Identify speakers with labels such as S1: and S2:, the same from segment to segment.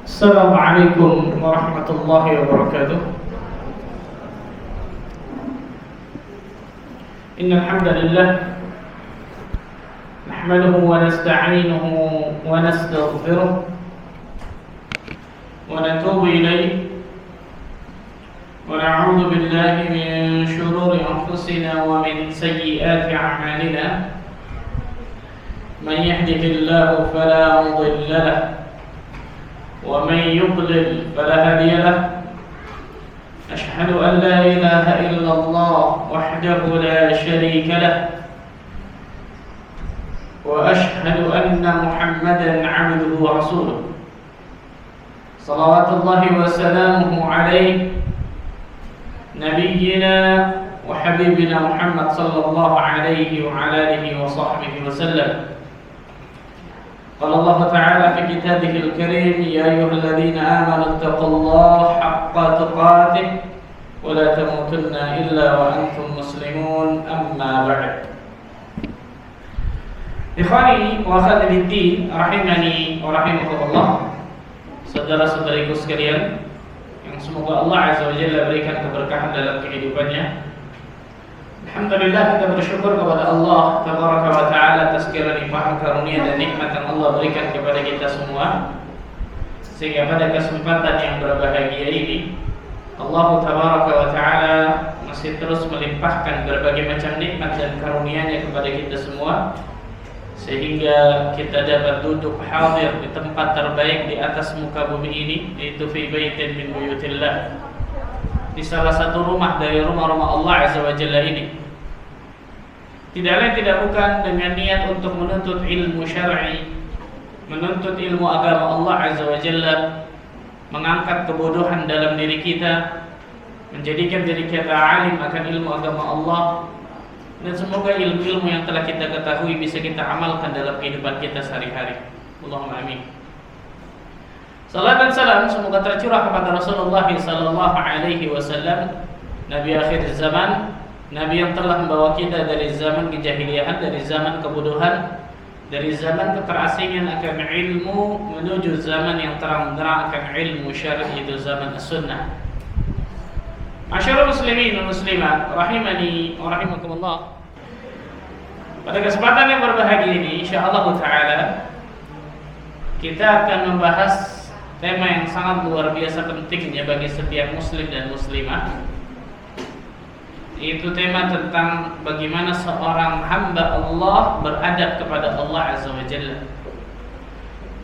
S1: السلام عليكم ورحمة الله وبركاته. إن الحمد لله نحمده ونستعينه ونستغفره ونتوب إليه ونعوذ بالله من شرور أنفسنا ومن سيئات أعمالنا. من يهده الله فلا مضل له ومن يضلل فلا هادي له. أشهد أن لا إله إلا الله وحده لا شريك له وأشهد أن محمدا عبده ورسوله صلوات الله وسلامه عليه نبينا وحبيبنا محمد صلى الله عليه وعلى آله وصحبه وسلم. قال الله تعالى في كتابه الكريم: يا أيها الذين آمنوا اتقوا الله حق تقاته ولا تموتن إلا وأنتم مسلمون. أما بعد. Ikhwani wa akhwati fiddin, rahimani wa rahimakumullah. Saudara-saudariku sekalian, yang semoga Allah Azza wa Jalla berikan keberkahan dalam kehidupannya. Alhamdulillah, kita bersyukur kepada Allah Tabaraka wa Ta'ala atas segala limpahan karunia dan nikmat yang Allah berikan kepada kita semua, sehingga pada kesempatan yang berbahagia ini Allah Tabaraka wa Ta'ala masih terus melimpahkan berbagai macam nikmat dan karunia-Nya kepada kita semua, sehingga kita dapat duduk hadir di tempat terbaik di atas muka bumi ini, yaitu fi baitin min buyutillah, di salah satu rumah dari rumah-rumah Allah Azza wa Jalla ini. Tidak lain tidak bukan dengan niat untuk menuntut ilmu syar'i, menuntut ilmu agama Allah Azza wa Jalla, mengangkat kebodohan dalam diri kita, menjadikan diri kita alim akan ilmu agama Allah, dan semoga ilmu-ilmu yang telah kita ketahui bisa kita amalkan dalam kehidupan kita sehari-hari. Allahumma amin. Salam dan salam semoga tercurah kepada Rasulullah sallallahu alaihi wasallam, Nabi akhir zaman, Nabi yang telah membawa kita dari zaman kejahiliahan, dari zaman kebodohan, dari zaman keterasingan akan ilmu menuju zaman yang terang-benderang akan ilmu syar'i, itu zaman as-sunnah. Masyarul muslimin dan muslimat, rahimani wa rahimakumullah. Pada kesempatan yang berbahagia ini, insyaallah taala kita akan membahas tema yang sangat luar biasa pentingnya bagi setiap muslim dan muslimah, yaitu tema tentang bagaimana seorang hamba Allah beradab kepada Allah Azza wa Jalla.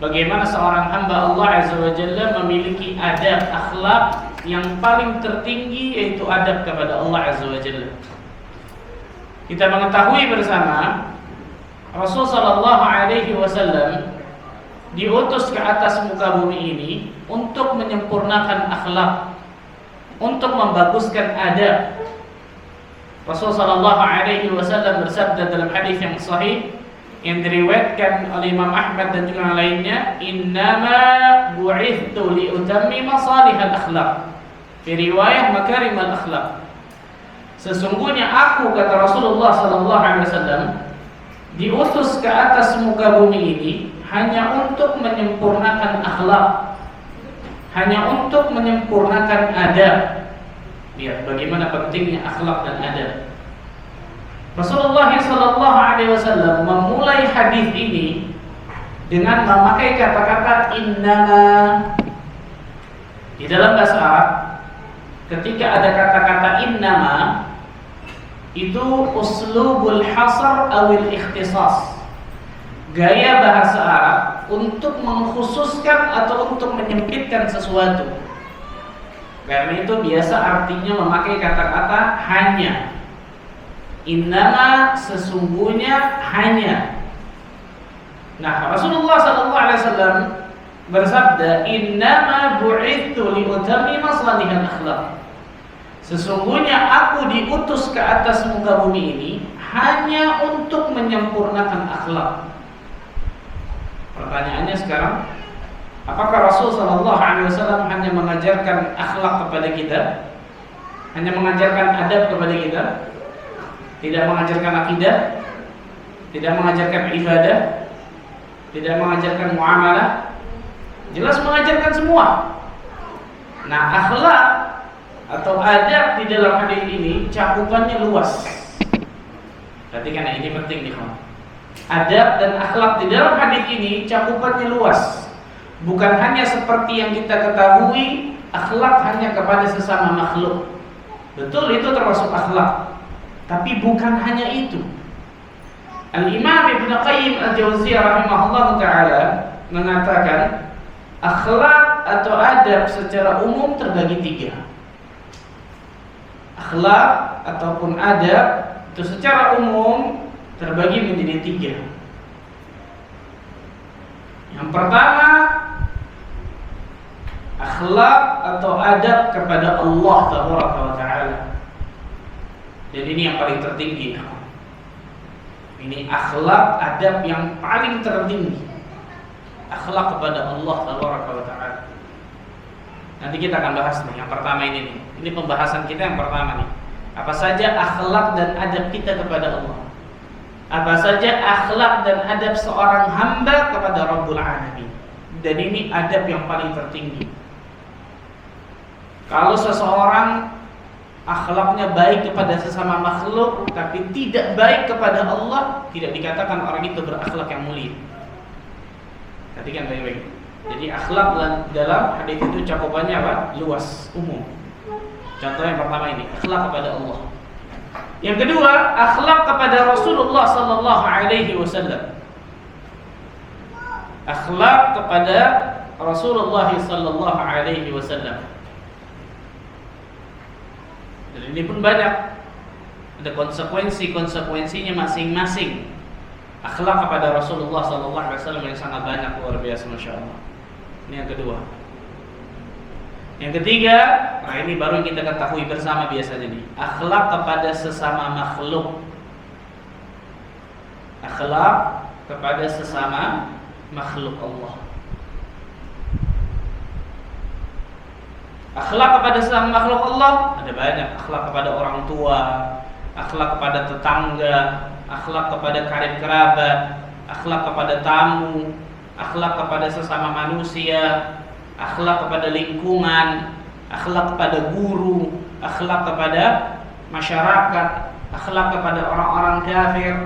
S1: Bagaimana seorang hamba Allah Azza wa Jalla memiliki adab akhlak yang paling tertinggi, yaitu adab kepada Allah Azza wa Jalla. Kita mengetahui bersama Rasul sallallahu alaihi wasallam diutus ke atas muka bumi ini untuk menyempurnakan akhlak, untuk membaguskan adab. Rasul sallallahu alaihi wasallam bersabda dalam hadis yang sahih yang diriwayatkan oleh Imam Ahmad dan juga lainnya, "Innama bu'ithtu li utammima salihal akhlaq." Fi riwayah makarimal akhlaq. Sesungguhnya aku, kata Rasulullah sallallahu alaihi wasallam, diutus ke atas muka bumi ini hanya untuk menyempurnakan akhlak, hanya untuk menyempurnakan adab. Lihat bagaimana pentingnya akhlak dan adab. Rasulullah sallallahu alaihi wasallam memulai hadis ini dengan memakai kata-kata innama. Di dalam bahasa Arab, ketika ada kata-kata innama, itu uslubul hasar awil ikhtisas, gaya bahasa Arab untuk mengkhususkan atau untuk menyempitkan sesuatu. Karena itu biasa artinya memakai kata-kata hanya. Innama, sesungguhnya, hanya. Nah, Rasulullah sallallahu alaihi wasallam bersabda, "Innama bu'ithtu li utammima salihal akhlaq." Sesungguhnya aku diutus ke atas muka bumi ini hanya untuk menyempurnakan akhlak. Pertanyaannya sekarang, apakah Rasul sallallahu alaihi wasallam hanya mengajarkan akhlak kepada kita? Hanya mengajarkan adab kepada kita? Tidak mengajarkan akidah? Tidak mengajarkan ibadah? Tidak mengajarkan muamalah? jelas mengajarkan semua. Nah, akhlak atau adab di dalam hadis ini cakupannya luas. Perhatikan, ini penting nih, kawan. Adab dan akhlak di dalam hadis ini cakupannya luas. Bukan hanya seperti yang kita ketahui, akhlak hanya kepada sesama makhluk. Betul, itu termasuk akhlak. Tapi bukan hanya itu. Al-Imam Ibn Qayyim Al-Jauziyah rahimahullah ta'ala mengatakan akhlak atau adab secara umum terbagi 3. Akhlak ataupun adab itu secara umum terbagi menjadi 3. Yang pertama, akhlak atau adab kepada Allah Tabaraka wa Ta'ala. Dan ini yang paling tertinggi. Ini akhlak adab yang paling tertinggi. Akhlak kepada Allah Tabaraka wa Ta'ala. Nanti kita akan bahas nih yang pertama ini nih. Ini pembahasan kita yang pertama nih. Apa saja akhlak dan adab kita kepada Allah? Apa saja akhlak dan adab seorang hamba kepada Rabbul Alamin? Dan ini adab yang paling tertinggi. Kalau seseorang akhlaknya baik kepada sesama makhluk tapi tidak baik kepada Allah, tidak dikatakan orang itu berakhlak yang mulia. Perhatikan baik-baik. Jadi akhlak dalam hadis itu cakupannya apa? Luas, umum. Contoh yang pertama ini, akhlak kepada Allah. Yang kedua, akhlak kepada Rasulullah sallallahu alaihi wasallam. Akhlak kepada Rasulullah sallallahu alaihi wasallam. Dan ini pun banyak. Ada konsekuensinya masing-masing. Akhlak kepada Rasulullah sallallahu alaihi wasallam yang sangat banyak, luar biasa, masyaallah. Ini yang kedua. Yang ketiga, nah ini baru yang kita ketahui bersama biasanya nih. Akhlak kepada sesama makhluk. Akhlak kepada sesama makhluk Allah. Akhlak kepada sesama makhluk Allah ada banyak. Akhlak kepada orang tua, akhlak kepada tetangga, akhlak kepada karib kerabat, akhlak kepada tamu, akhlak kepada sesama manusia, akhlak kepada lingkungan, akhlak kepada guru, akhlak kepada masyarakat, akhlak kepada orang-orang kafir,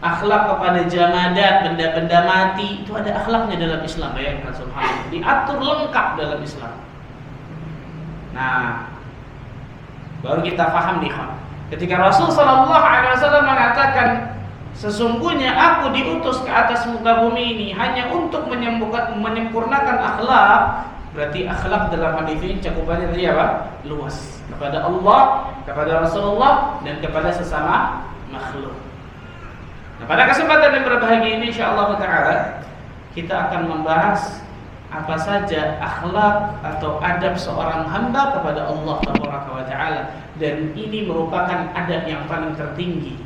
S1: akhlak kepada jamadat, benda-benda mati. Itu ada akhlaknya dalam Islam, bayangkan, subhanallah. Diatur lengkap dalam Islam. Nah, baru kita paham nih, ketika Rasul sallallahu alaihi wasallam mengatakan, sesungguhnya aku diutus ke atas muka bumi ini hanya untuk menyempurnakan akhlak. Berarti akhlak dalam hadis ini cakupannya tadi apa? Luas. Kepada Allah, kepada Rasulullah, dan kepada sesama makhluk. Nah, pada kesempatan yang berbahagia ini insyaallah ta'ala kita akan membahas apa saja akhlak atau adab seorang hamba kepada Allah Tabaraka wa Ta'ala. Dan ini merupakan adab yang paling tertinggi.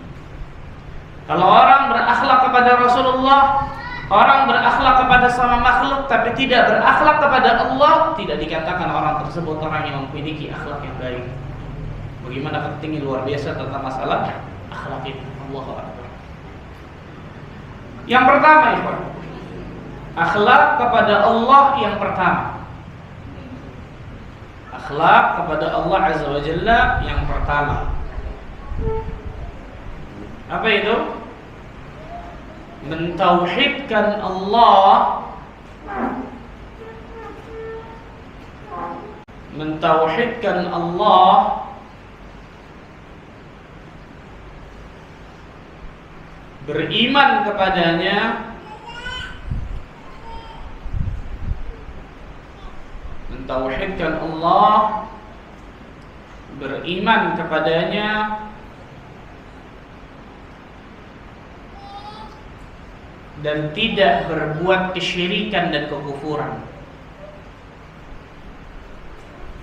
S1: Kalau orang berakhlak kepada Rasulullah, orang berakhlak kepada sama makhluk tapi tidak berakhlak kepada Allah, tidak dikatakan orang tersebut orang yang memiliki akhlak yang baik. Bagaimana pentingnya luar biasa tentang masalah akhlak ini. Allahu Akbar. Yang pertama, ikhwan, akhlak kepada Allah yang pertama. Akhlak kepada Allah Azza wa Jalla yang pertama. Apa itu? Mentauhidkan Allah, mentauhidkan Allah beriman kepadanya, mentauhidkan Allah, beriman kepadanya, dan tidak berbuat kesyirikan dan kekufuran.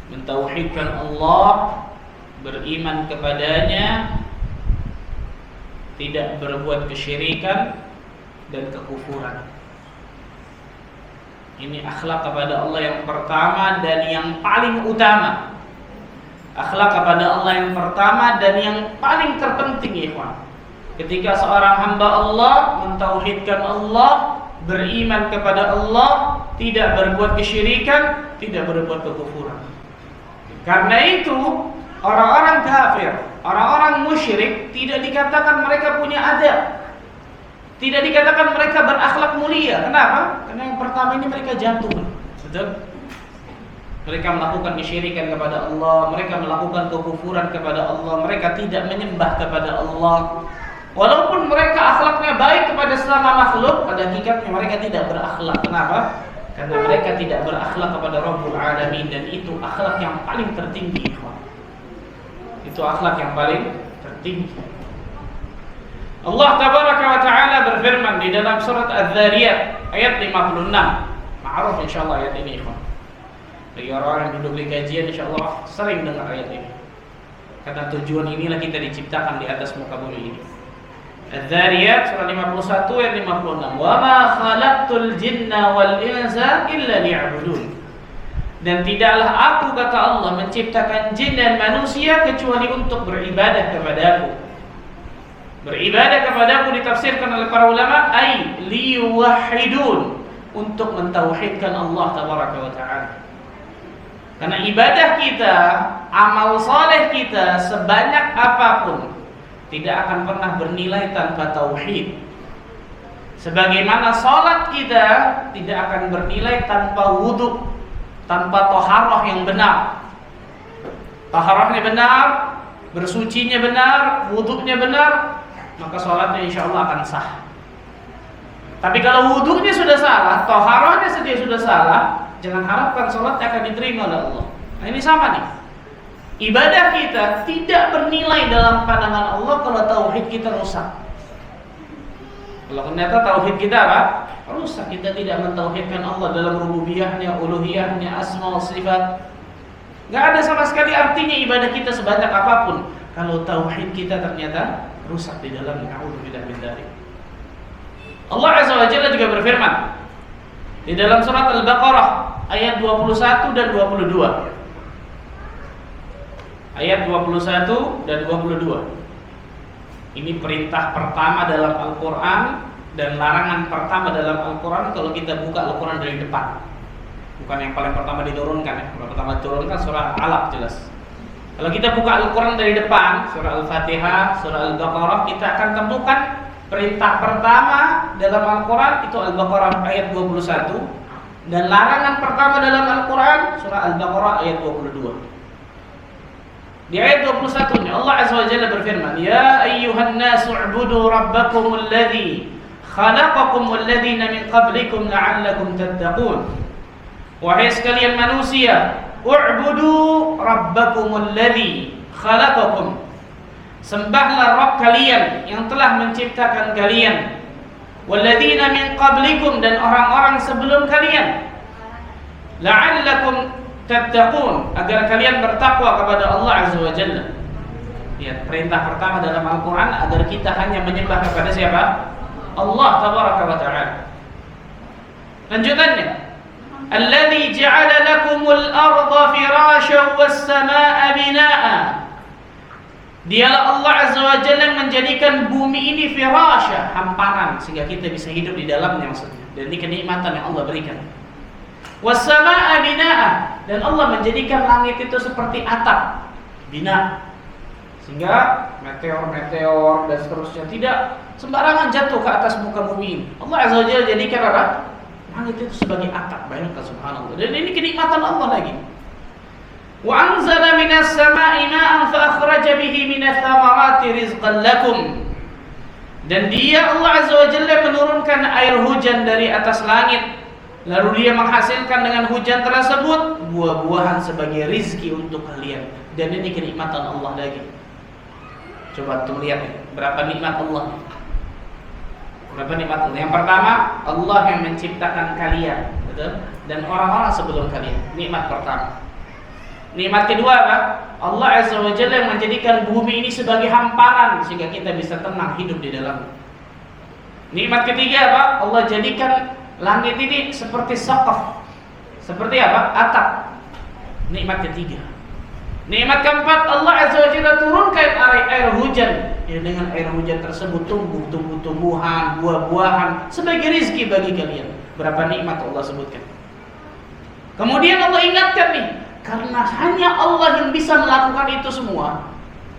S1: Mentauhidkan Allah, beriman kepadanya, tidak berbuat kesyirikan dan kekufuran. Ini akhlak kepada Allah yang pertama dan yang paling utama. Akhlak kepada Allah yang pertama dan yang paling terpenting, ikhwan. Ketika seorang hamba Allah mentauhidkan Allah, beriman kepada Allah, tidak berbuat kesyirikan, tidak berbuat kekufuran. Karena itu orang-orang kafir, orang-orang musyrik tidak dikatakan mereka punya adab, tidak dikatakan mereka berakhlak mulia. Kenapa? Karena yang pertama ini mereka jatuh, betul? Mereka melakukan kesyirikan kepada Allah, mereka melakukan kekufuran kepada Allah, mereka tidak menyembah kepada Allah. Walaupun mereka akhlaknya baik kepada sesama makhluk, pada hakikatnya mereka tidak berakhlak. Kenapa? Karena mereka tidak berakhlak kepada Rabbul Alamin, dan itu akhlak yang paling tertinggi, ikhwan. Itu akhlak yang paling tertinggi. Allah Tabaraka wa Ta'ala berfirman di dalam surat Az-Zariyat ayat 56. Ma'ruf insyaallah ayat ini, ikhwan. Bagi orang yang duduk di kajian insyaallah sering dengar ayat ini. Karena tujuan inilah kita diciptakan di atas muka bumi ini. Az-Zariyat surah 51 ayat 56. Wa ma khalaqtul jinna wal insa illa liya'budun. Dan tidaklah aku, kata Allah, menciptakan jin dan manusia kecuali untuk beribadah kepadaku. Beribadah kepadaku ditafsirkan oleh para ulama ay liyuwahhidun, untuk mentauhidkan Allah Tabaraka wa Ta'ala. Karena ibadah kita, amal saleh kita sebanyak apapun tidak akan pernah bernilai tanpa tauhid. Sebagaimana salat kita tidak akan bernilai tanpa wudu, tanpa taharah yang benar. Taharahnya benar, bersucinya benar, wudunya benar, maka salatnya insyaallah akan sah. Tapi kalau wudunya sudah salah, taharahnya saja sudah salah, jangan harapkan salatnya akan diterima oleh Allah. Nah, ini sama nih. Ibadah kita tidak bernilai dalam pandangan Allah kalau tauhid kita rusak. Kalau ternyata tauhid kita apa? Rusak. Kita tidak mentauhidkan Allah dalam rububiyahnya, uluhiyahnya, asma wa sifat. Gak ada sama sekali artinya ibadah kita sebanyak apapun kalau tauhid kita ternyata rusak di dalamnya. A'udzubillah min dzalik. Allah Azza wa Jalla juga berfirman di dalam surat Al-Baqarah ayat 21 dan 22. Ayat 21 dan 22. Ini perintah pertama dalam Al-Quran dan larangan pertama dalam Al-Quran kalau kita buka Al-Quran dari depan. Bukan yang paling pertama diturunkan ya. Yang pertama diturunkan surah Al-Alaq jelas. Kalau kita buka Al-Quran dari depan, surah Al-Fatihah, surah Al-Baqarah, kita akan temukan perintah pertama dalam Al-Quran itu Al-Baqarah ayat 21, dan larangan pertama dalam Al-Quran surah Al-Baqarah ayat 22. Di ayat 21-nya Allah Azza wa Jalla berfirman, "Ya ayyuhan nasu u'budu rabbakumul ladzi khalaqakum wal ladzina min qablikum la'allakum tattaqun." Wahai sekalian manusia, u'budu rabbakumul ladzi khalaqakum. Sembahlah Rabb kalian yang telah menciptakan kalian, wal ladzina min qablikum, dan orang-orang sebelum kalian, la'allakum tattaqun, agar kalian bertakwa kepada Allah Azza wa Jalla. Lihat, perintah pertama dalam Al-Quran agar kita hanya menyembah kepada siapa? Allah Tabaraka wa Ta'ala. Lanjutannya, alladzi ja'ala lakumul arda firasyan was samaa'a binaa'a. Dialah Allah Azza wa Jalla yang menjadikan bumi ini firasya, hamparan, sehingga kita bisa hidup di dalamnya maksudnya. Dan ini kenikmatan yang Allah berikan. Was-samaa'a binaa'a, dan Allah menjadikan langit itu seperti atap, bina, sehingga meteor dan seterusnya tidak sembarangan jatuh ke atas muka bumi ini. Allah Azza wa Jalla jadikan apa? Langit itu sebagai atap. Bayangkan, subhanallah. Dan ini kenikmatan Allah lagi. Wa anzala minas samaa'i ma'an fa akhraja bihi minats thamarati rizqan lakum. Dan Dia, Allah Azza wa Jalla, menurunkan air hujan dari atas langit, lalu Dia menghasilkan dengan hujan tersebut buah-buahan sebagai rizki untuk kalian. Dan ini kenikmatan Allah lagi. Coba tuh lihat berapa nikmat Allah. Berapa nikmat Allah. Yang pertama, Allah yang menciptakan kalian, betul? Dan orang-orang sebelum kalian. Nikmat pertama. Nikmat kedua apa? Allah Azza wa Jalla yang menjadikan bumi ini sebagai hamparan sehingga kita bisa tenang hidup di dalamnya. Nikmat ketiga apa? Allah jadikan langit ini seperti saqaf. Seperti apa? Atap. Nikmat ketiga. Nikmat keempat, Allah Azza wa Jalla turunkan air hujan. Ya, dengan air hujan tersebut tumbuh tumbuhan, buah-buahan sebagai rizki bagi kalian. Berapa nikmat Allah sebutkan. Kemudian Allah ingatkan nih, karena hanya Allah yang bisa melakukan itu semua.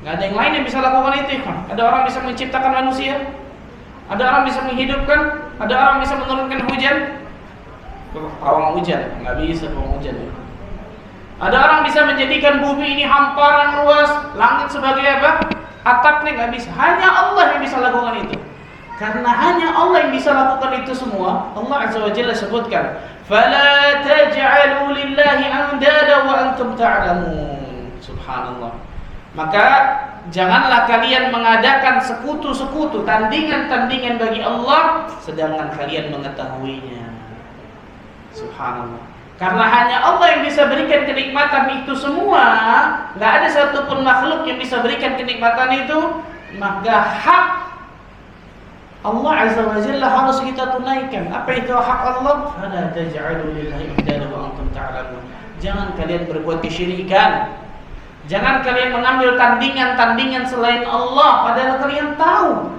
S1: Nggak ada yang lain yang bisa lakukan itu kan? Ada orang bisa menciptakan manusia, ada orang bisa menghidupkan, ada orang bisa menurunkan hujan. Pawang hujan, nggak bisa pawang hujan. Ada orang bisa menjadikan bumi ini hamparan luas, langit sebagai apa? Atapnya, nggak bisa. Hanya Allah yang bisa lakukan itu. Karena hanya Allah yang bisa lakukan itu semua, Allah Azza wa Jalla sebutkan, "Fala taj'alu lillahi andada wa antum ta'lamun." Subhanallah. Maka janganlah kalian mengadakan sekutu-sekutu, tandingan-tandingan bagi Allah sedangkan kalian mengetahuinya. Subhanallah. Karena hanya Allah yang bisa berikan kenikmatan itu semua, nggak ada satupun makhluk yang bisa berikan kenikmatan itu, maka hak Allah Azza wa Jalla harus kita tunaikan. Apa itu hak Allah? Fala taj'alu lillahi andada wa antum ta'lamun. Jangan kalian berbuat kesyirikan. Jangan kalian mengambil tandingan-tandingan selain Allah, padahal kalian tahu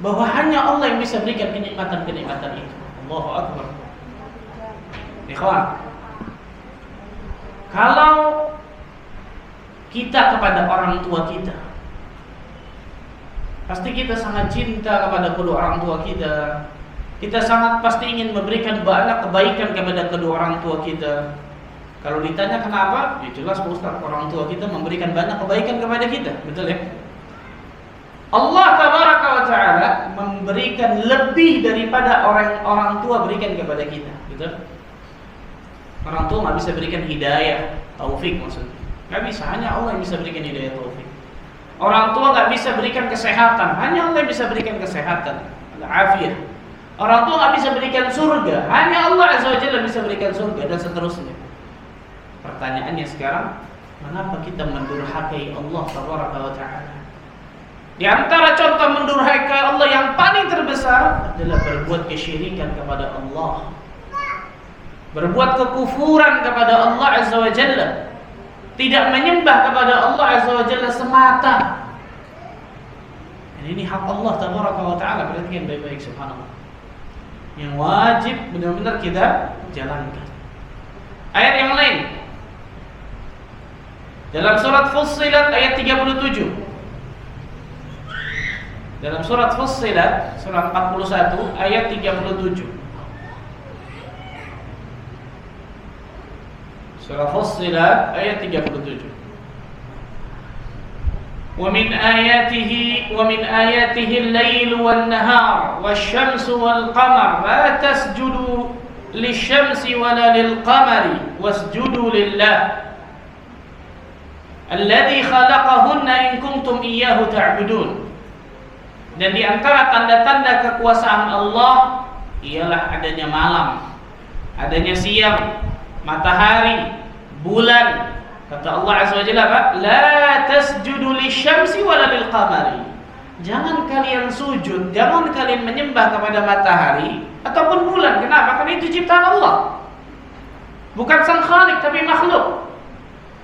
S1: bahwa hanya Allah yang bisa berikan kenikmatan-kenikmatan itu. Allahu Akbar. Ikhwan, kalau kita kepada orang tua kita, pasti kita sangat cinta kepada kedua orang tua kita. Kita sangat pasti ingin memberikan banyak kebaikan kepada kedua orang tua kita. Kalau ditanya kenapa, ya jelas Pak Ustaz, orang tua kita memberikan banyak kebaikan kepada kita, betul ya? Allah Tabaraka wa Ta'ala memberikan lebih daripada orang tua berikan kepada kita, betul? Orang tua nggak bisa berikan hidayah, taufik maksudnya. Nggak bisa, hanya Allah yang bisa berikan hidayah, taufik. Orang tua nggak bisa berikan kesehatan, hanya Allah yang bisa berikan kesehatan, afiat. Orang tua nggak bisa berikan surga, hanya Allah Azza wa Jalla bisa berikan surga, dan seterusnya. Pertanyaannya sekarang, mengapa kita mendurhakai Allah Tabaraka wa Ta'ala? Di antara contoh mendurhakai Allah yang paling terbesar adalah berbuat kesyirikan kepada Allah, berbuat kekufuran kepada Allah Azza wa Jalla, tidak menyembah kepada Allah Azza wa Jalla semata. Dan ini hak Allah Tabaraka wa Ta'ala, perhatikan baik-baik, subhanallah, yang wajib benar-benar kita jalankan. Ayat yang lain dalam surat Fussilat ayat 37. Dalam surat Fussilat surat 41 ayat 37. Surah Fussilat ayat 37. ومن آياته الليل والنهار والشمس والقمر لا تسجدوا للشمس ولا للقمر واسجدوا لله الذي خلقهن إن كنتم إياه تعبدون. Dan di antara tanda-tanda kekuasaan Allah ialah adanya malam, adanya siang, matahari, bulan. Kata Allah Azza wa Jalla, la tasjudu lisyamsi wala lilqamari. Jangan kalian sujud, jangan kalian menyembah kepada matahari ataupun bulan. Kenapa? Karena itu ciptaan Allah, bukan sang khalik tapi makhluk.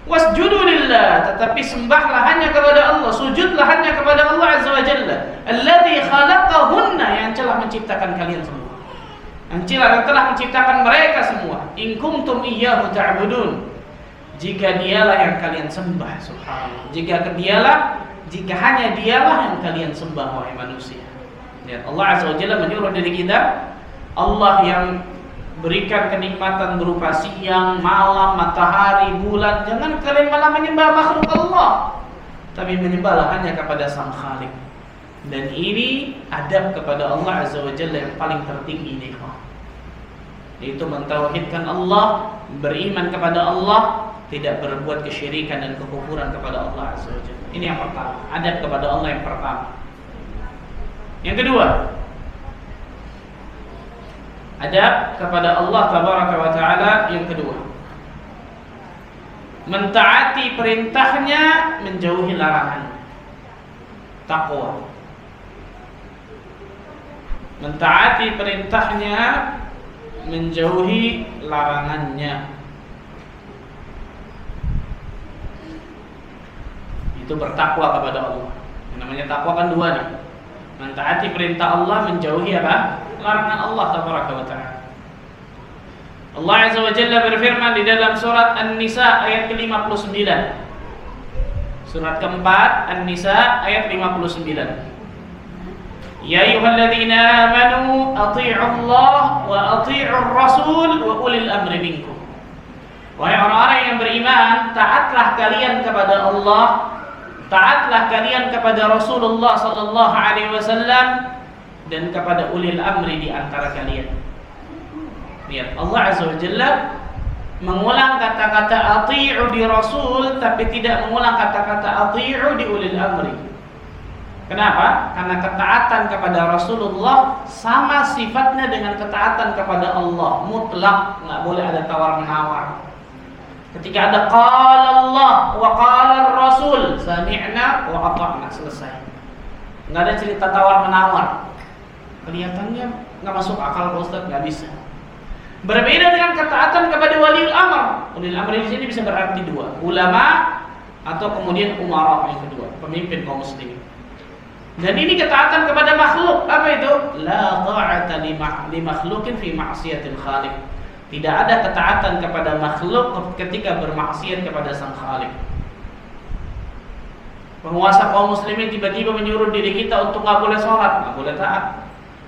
S1: Wasjudu lillah, tetapi sembahlah hanya kepada Allah, sujudlah hanya kepada Allah Azza wa Jalla, alladzi khalaqahunna, yang telah menciptakan kalian semua, yang telah menciptakan mereka semua. In kuntum iyyahu ta'budun, jika dialah yang kalian sembah, subhanallah. Jika hanya dialah yang kalian sembah, wahai manusia. Lihat, Allah Azza wa Jalla menyuruh diri kita, Allah yang berikan kenikmatan berupa siang, malam, matahari, bulan. Jangan kalian malah menyembah makhluk Allah, tapi menyembahlah hanya kepada sang khalik. Dan ini adab kepada Allah Azza wa Jalla yang paling tertinggi nih, yaitu mentauhidkan Allah, beriman kepada Allah, tidak berbuat kesyirikan dan kekufuran kepada Allah Azza wa Jalla. Ini yang pertama, adab kepada Allah yang pertama. Yang kedua, adab kepada Allah Tabaraka wa Ta'ala yang kedua, mentaati perintahnya, menjauhi larangannya. Taqwa. Mentaati perintahnya, menjauhi larangannya. Itu bertakwa kepada Allah. Yang namanya takwa kan dua nih. Mentaati perintah Allah, menjauhi apa? Larangan Allah Tabaraka wa Ta'ala. Allah Azza wa Jalla berfirman di dalam surat An-Nisa ayat ke-59. Surat keempat An-Nisa ayat 59. Ya ayyuhalladzina amanu athi'u Allah wa athi'ur rasul wa ulil amri minkum. Wahai orang-orang yang beriman, taatlah kalian kepada Allah, taatlah kalian kepada Rasulullah sallallahu alaihi wasallam dan kepada ulil amri di antara kalian. Lihat, Allah Azza wa Jalla mengulang kata-kata athi'u di Rasul tapi tidak mengulang kata-kata athi'u di ulil amri. Kenapa? Karena ketaatan kepada Rasulullah sama sifatnya dengan ketaatan kepada Allah, mutlak, enggak boleh ada tawar-menawar. Ketika ada qala Allah wa qala Rasul, sami'na wa ata'na, selesai. Enggak ada cerita tawar-menawar. Kelihatannya enggak masuk akal Pak Ustaz, enggak bisa. Berbeda dengan ketaatan kepada waliul amr. Waliul amr di sini bisa berarti dua, ulama atau kemudian umara yang kedua, pemimpin kaum muslimin. Dan ini ketaatan kepada makhluk. Apa itu? La ta'ata li makhluqin fi ma'siyatil khaliq. Tidak ada ketaatan kepada makhluk ketika bermaksiat kepada sang khaliq. Penguasa kaum muslimin tiba-tiba menyuruh diri kita untuk enggak boleh sholat, enggak boleh taat.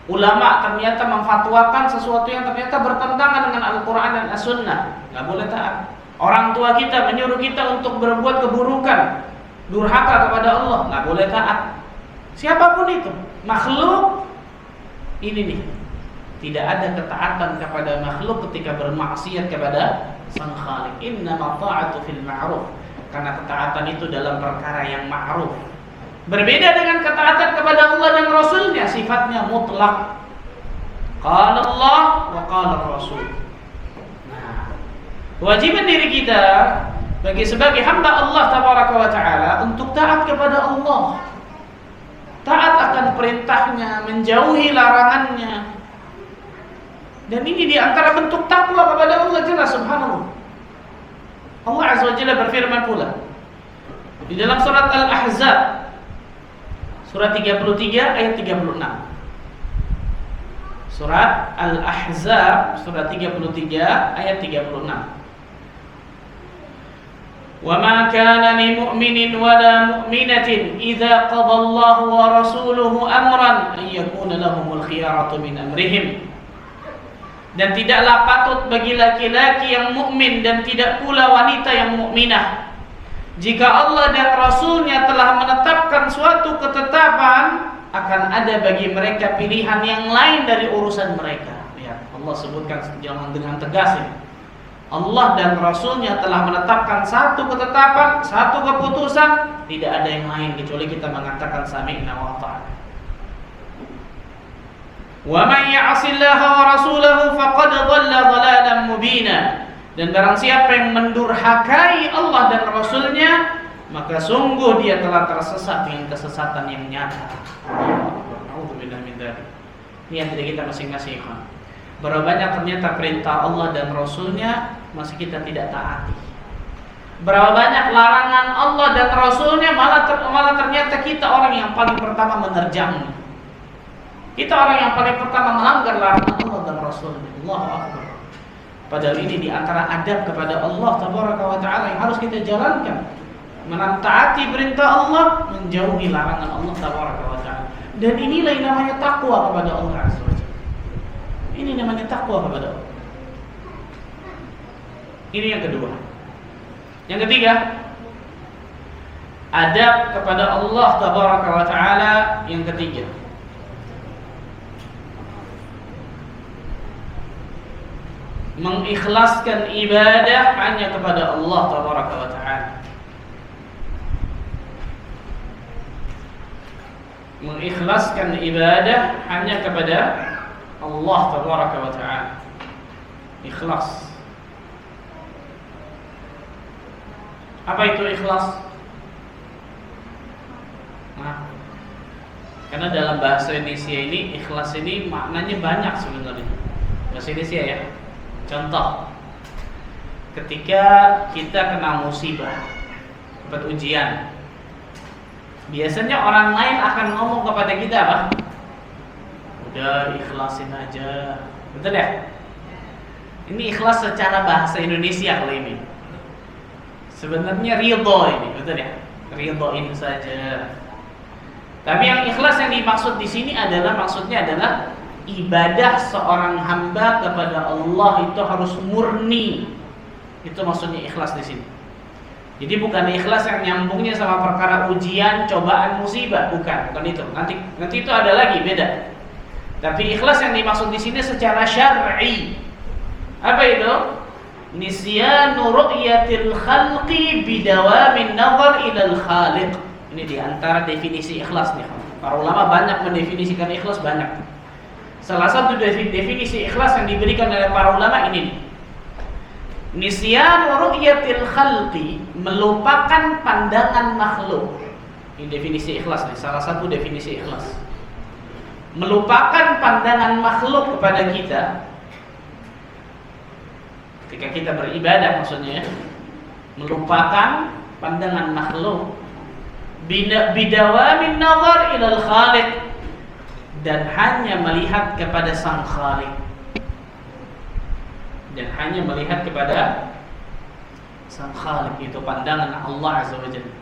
S1: Ulama ternyata memfatwakan sesuatu yang ternyata bertentangan dengan Al-Quran dan As-Sunnah, nggak boleh taat. Orang tua kita menyuruh kita untuk berbuat keburukan, durhaka kepada Allah, nggak boleh taat. Siapapun itu, makhluk ini nih, tidak ada ketaatan kepada makhluk ketika bermaksiat kepada sang Khaliq. Innama ta'atu fil ma'ruf, karena ketaatan itu dalam perkara yang ma'ruf. Berbeda dengan ketaatan kepada Allah dan Rasulnya, sifatnya mutlak. Qala Allah wa qala Rasul. Nah, kewajiban diri kita sebagai hamba Allah tabaraka wa ta'ala untuk taat kepada Allah, taat akan perintahnya, menjauhi larangannya. Dan ini di antara bentuk takwa kepada Allah Jalla subhanahu. Allah Azza wa Jalla berfirman pula di dalam surat Al-Ahzab surat 33 ayat 36. Surat Al-Ahzab surat 33 ayat 36. Wa ma kana lil mu'minin wa la mu'minatin idza qada Allahu wa rasuluhu amran ay yakuna lahumul khiyaratu min amrihim. Dan tidaklah patut bagi laki-laki yang mukmin dan tidak pula wanita yang mukminah jika Allah dan Rasulnya telah menetapkan suatu ketetapan, akan ada bagi mereka pilihan yang lain dari urusan mereka. Ya, Allah sebutkan jangan dengan tegas ini. Allah dan Rasulnya telah menetapkan satu ketetapan, satu keputusan, tidak ada yang lain kecuali kita mengatakan sami'na wa ata'na. Wa man ya'sillaha wa rasulahu faqad dhalla dhalalan mubina. Dan barang siapa yang mendurhakai Allah dan Rasulnya, maka sungguh dia telah tersesat dengan kesesatan yang nyata. Alhamdulillah min dzalik. Lihat diri kita masing-masing. Berapa banyak ternyata perintah Allah dan Rasulnya masih kita tidak taati. Berapa banyak larangan Allah dan Rasulnya malah ternyata kita orang yang paling pertama menerjangnya. Kita orang yang paling pertama melanggar larangan Allah dan Rasulnya. Allahu Akbar. Padahal ini di antara adab kepada Allah tabaraka wa ta'ala yang harus kita jalankan. Menaati perintah Allah, menjauhi larangan Allah tabaraka wa ta'ala. Dan inilah yang namanya takwa kepada Allah azza wa jalla. Ini namanya takwa kepada Allah. Ini yang kedua. Yang ketiga, adab kepada Allah tabaraka wa ta'ala yang ketiga. Mengikhlaskan ibadah hanya kepada Allah tabaraka wa ta'ala. Mengikhlaskan ibadah hanya kepada Allah tabaraka wa ta'ala. Ikhlas. Apa itu ikhlas? Nah, karena dalam bahasa Indonesia ini ikhlas ini maknanya banyak sebenarnya. Bahasa Indonesia ya. Contoh, ketika kita kena musibah, dapat ujian, biasanya orang lain akan ngomong kepada kita apa? Udah ikhlasin aja, betul ya? Ini ikhlas secara bahasa Indonesia kalau ini. Sebenarnya ridho ini, betul ya? Ridhoin saja. Tapi yang ikhlas yang dimaksud di sini maksudnya adalah ibadah seorang hamba kepada Allah itu harus murni. Itu maksudnya ikhlas di sini. Jadi bukan ikhlas yang nyambungnya sama perkara ujian, cobaan, musibah, bukan itu. Nanti itu ada lagi beda. Tapi ikhlas yang dimaksud di sini secara syar'i. Apa itu? Nisyanu ru'yatil khalqi bidawamin nazar ilal khaliq. Ini di antara definisi ikhlas nih. Para ulama banyak mendefinisikan ikhlas, banyak. Salah satu definisi ikhlas yang diberikan oleh para ulama ini nih. Nisyanu ru'yatil khalqi, melupakan pandangan makhluk. Ini definisi ikhlas nih, salah satu definisi ikhlas. Melupakan pandangan makhluk kepada kita ketika kita beribadah, maksudnya melupakan pandangan makhluk bidawamin nazar ilal khaliq, dan hanya melihat kepada sang khaliq, dan hanya melihat kepada sang khaliq, itu pandangan Allah azza wajalla.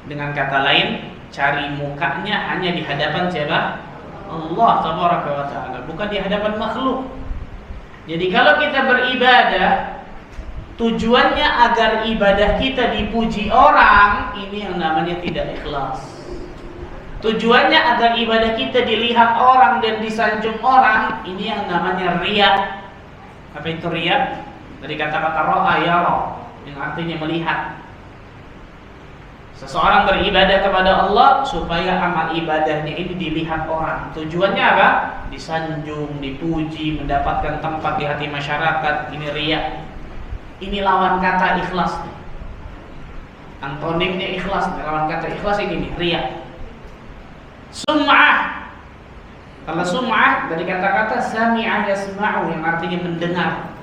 S1: Dengan kata lain, cari mukanya hanya di hadapan siapa? Allah tabaraka wa ta'ala, bukan di hadapan makhluk. Jadi kalau kita beribadah tujuannya agar ibadah kita dipuji orang, ini yang namanya tidak ikhlas. Tujuannya agar ibadah kita dilihat orang dan disanjung orang, ini yang namanya riya. Apa itu riya? Dari kata-kata ra'a yara, yang artinya melihat. Seseorang beribadah kepada Allah supaya amal ibadahnya ini dilihat orang. Tujuannya apa? Disanjung, dipuji, mendapatkan tempat di hati masyarakat. Ini riya. Ini lawan kata ikhlas. Antonimnya ikhlas. Lawan kata ikhlas ini nih, riya. Sum'ah. Kalau sum'ah dari kata-kata sami'ah yasma'u, yang artinya mendengar.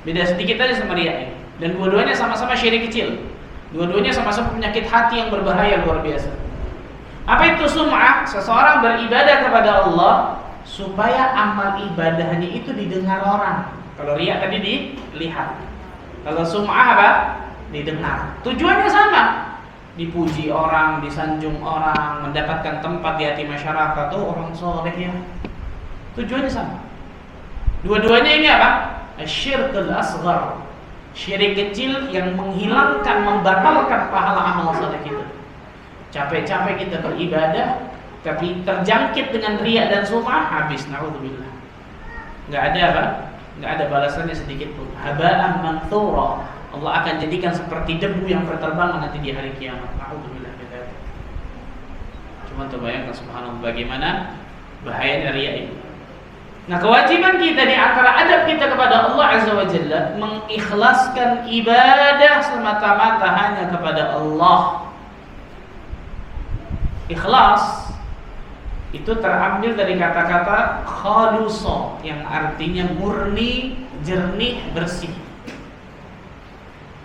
S1: Beda sedikit aja sama riya ini. Dan dua-duanya sama-sama syirik kecil. Dua-duanya sama-sama penyakit hati yang berbahaya luar biasa. Apa itu sum'ah? Seseorang beribadah kepada Allah supaya amal ibadahnya itu didengar orang. Kalau riya tadi dilihat. Kalau sum'ah apa? Didengar. Tujuannya sama. Dipuji orang, disanjung orang, mendapatkan tempat di hati masyarakat. Tuh orang soleh ya. Tujuannya sama. Dua-duanya ini apa? Asyirkul asghar. Syirik kecil yang menghilangkan, membatalkan pahala amal soleh kita. Capek-capek kita beribadah, tapi terjangkit dengan riya dan sum'ah, habis, naudzubillah. Enggak ada apa? Enggak ada balasannya sedikit pun. Haba'an manthura. Allah akan jadikan seperti debu yang berterbangan nanti di hari kiamat. Naudzubillah. Cuma terbayangkan subhanallah bagaimana bahayanya riya ini. Nah, kewajiban kita di antara adab kita kepada Allah azza wa jalla, mengikhlaskan ibadah semata-mata hanya kepada Allah. Ikhlas itu terambil dari kata-kata khalusa, yang artinya murni, jernih, bersih.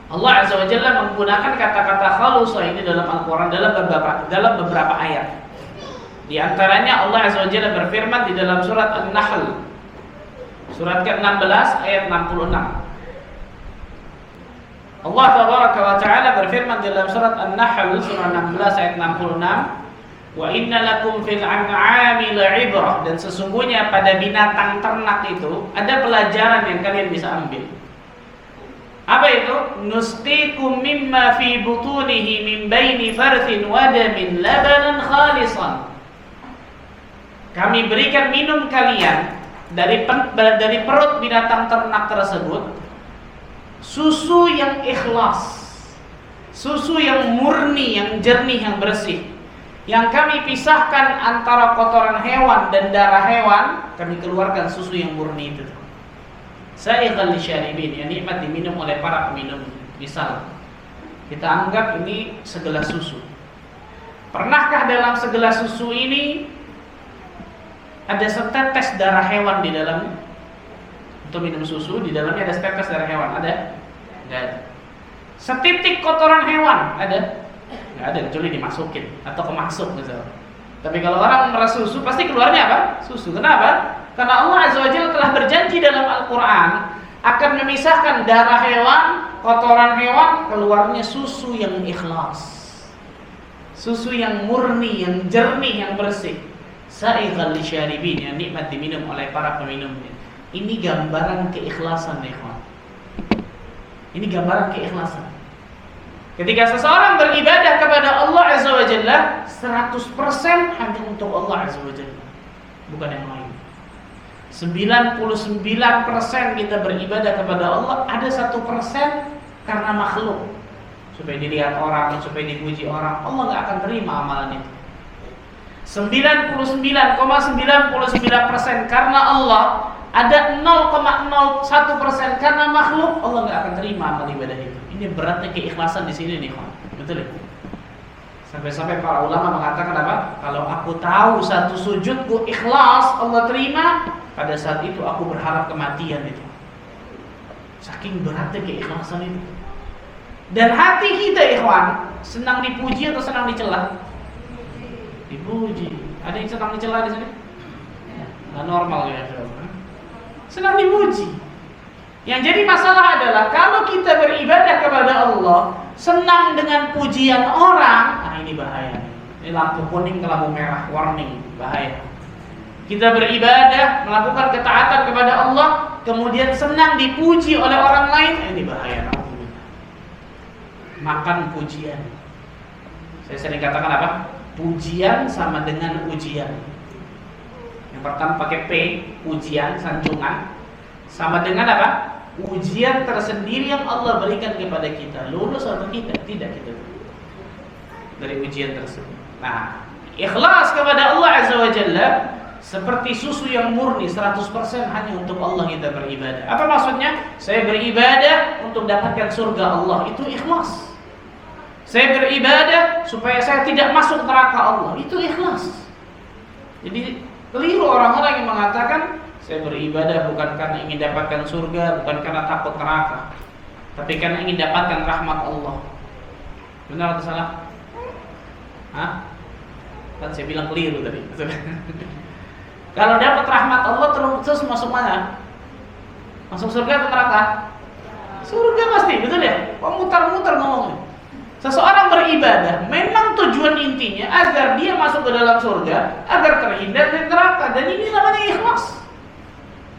S1: Allah azza wa jalla menggunakan kata-kata khalusa ini dalam Al-Qur'an dalam beberapa ayat. Di antaranya Allah azza wa jalla berfirman di dalam surat An-Nahl, surat ke-16 ayat 66. Allah tabaraka wa ta'ala berfirman dalam surat An-Nahl surah 16 ayat 66, wa inna lakum fil an'ami la'ibrah, dan sesungguhnya pada binatang ternak itu ada pelajaran yang kalian bisa ambil. Apa itu? Nusqikum mimma fi butunihi min baini farthin wa damin labanan khalisan. Kami berikan minum kalian dari perut binatang ternak tersebut susu yang ikhlas, susu yang murni, yang jernih, yang bersih, yang kami pisahkan antara kotoran hewan dan darah hewan. Kami keluarkan susu yang murni itu. Sa'iqal lisyaribin, yang nikmat diminum oleh para peminum. Misal kita anggap ini segelas susu. Pernahkah dalam segelas susu ini ada setetes darah hewan di dalamnya? Untuk minum susu di dalamnya ada setetes darah hewan, ada? Enggak ada. Setitik kotoran hewan, ada? Enggak ada, kecuali dimasukin atau kemasuk misalnya. Tapi kalau orang meras susu pasti keluarnya apa? Susu. Kenapa? Karena Allah azza wa jalla telah berjanji dalam Al-Qur'an, akan memisahkan darah hewan, kotoran hewan, keluarnya susu yang ikhlas. Susu yang murni, yang jernih, yang bersih. Sa'ighal lisyaribin, yang nikmat diminum oleh para peminumnya. Ini gambaran keikhlasan, ikhwan. Ini gambaran keikhlasan. Ketika seseorang beribadah kepada Allah Azza wa Jalla 100% hanya untuk Allah Azza wa Jalla, bukan yang lain. 99% kita beribadah kepada Allah, ada 1% karena makhluk, supaya dilihat orang, supaya dipuji orang. Allah gak akan terima amalan itu. 99,99% karena Allah, ada 0,01% karena makhluk. Allah gak akan terima amal ibadah itu. Ini beratnya keikhlasan di sini nih, betul ya? Sampai-sampai para ulama mengatakan apa? Kalau aku tahu satu sujudku ikhlas Allah terima, pada saat itu aku berharap kematian itu. Saking beratnya keikhlasan itu. Dan hati kita, ikhwan, senang dipuji atau senang dicela? Dipuji. Ada yang senang dicela di sini? Nggak normal ya, senang dipuji. Yang jadi masalah adalah kalau kita beribadah kepada Allah senang dengan pujian orang, nah ini bahaya. Ini lampu kuning ke lampu merah, warning, bahaya. Kita beribadah, melakukan ketaatan kepada Allah, kemudian senang dipuji oleh orang lain, ini bahaya. Makan pujian. Saya sering katakan apa? Pujian sama dengan ujian. Yang pertama pakai P, pujian, sanjungan, sama dengan apa? Ujian tersendiri yang Allah berikan kepada kita. Lulus atau tidak? Tidak kita dari ujian tersebut. Nah, ikhlas kepada Allah Azza wa Jalla seperti susu yang murni 100% hanya untuk Allah kita beribadah. Apa maksudnya? Saya beribadah untuk dapatkan surga Allah. Itu ikhlas. Saya beribadah supaya saya tidak masuk neraka Allah. Itu ikhlas. Jadi keliru orang-orang yang mengatakan saya beribadah bukan karena ingin dapatkan surga, bukan karena takut neraka, tapi karena ingin dapatkan rahmat Allah. Benar atau salah? Hah? Kan saya bilang keliru tadi. Kalau dapat rahmat Allah terus masuk mana? Masuk surga atau neraka? Surga pasti, betul ya? Kok mutar-mutar ngomongnya? Seseorang beribadah memang tujuan intinya agar dia masuk ke dalam surga, agar terhindar dari neraka, dan ini namanya ikhlas.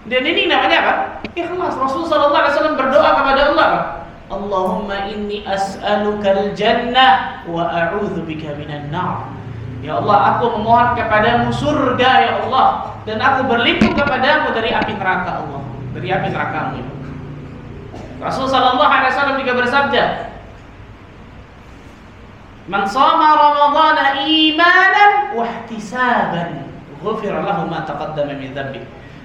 S1: Dan ini namanya apa? Ikhlas. Rasulullah SAW berdoa kepada Allah, Allahumma inni as'alukal jannah wa a'udzubika minan nar. Ya Allah, aku memohon kepadamu surga ya Allah, dan aku berlindung kepadamu dari api neraka Allah, dari api neraka-Mu. Rasulullah SAW juga bersabda, Man shama Ramadhana imanan wa ihtisaban, ghufira lahu ma taqaddama min dhanbi.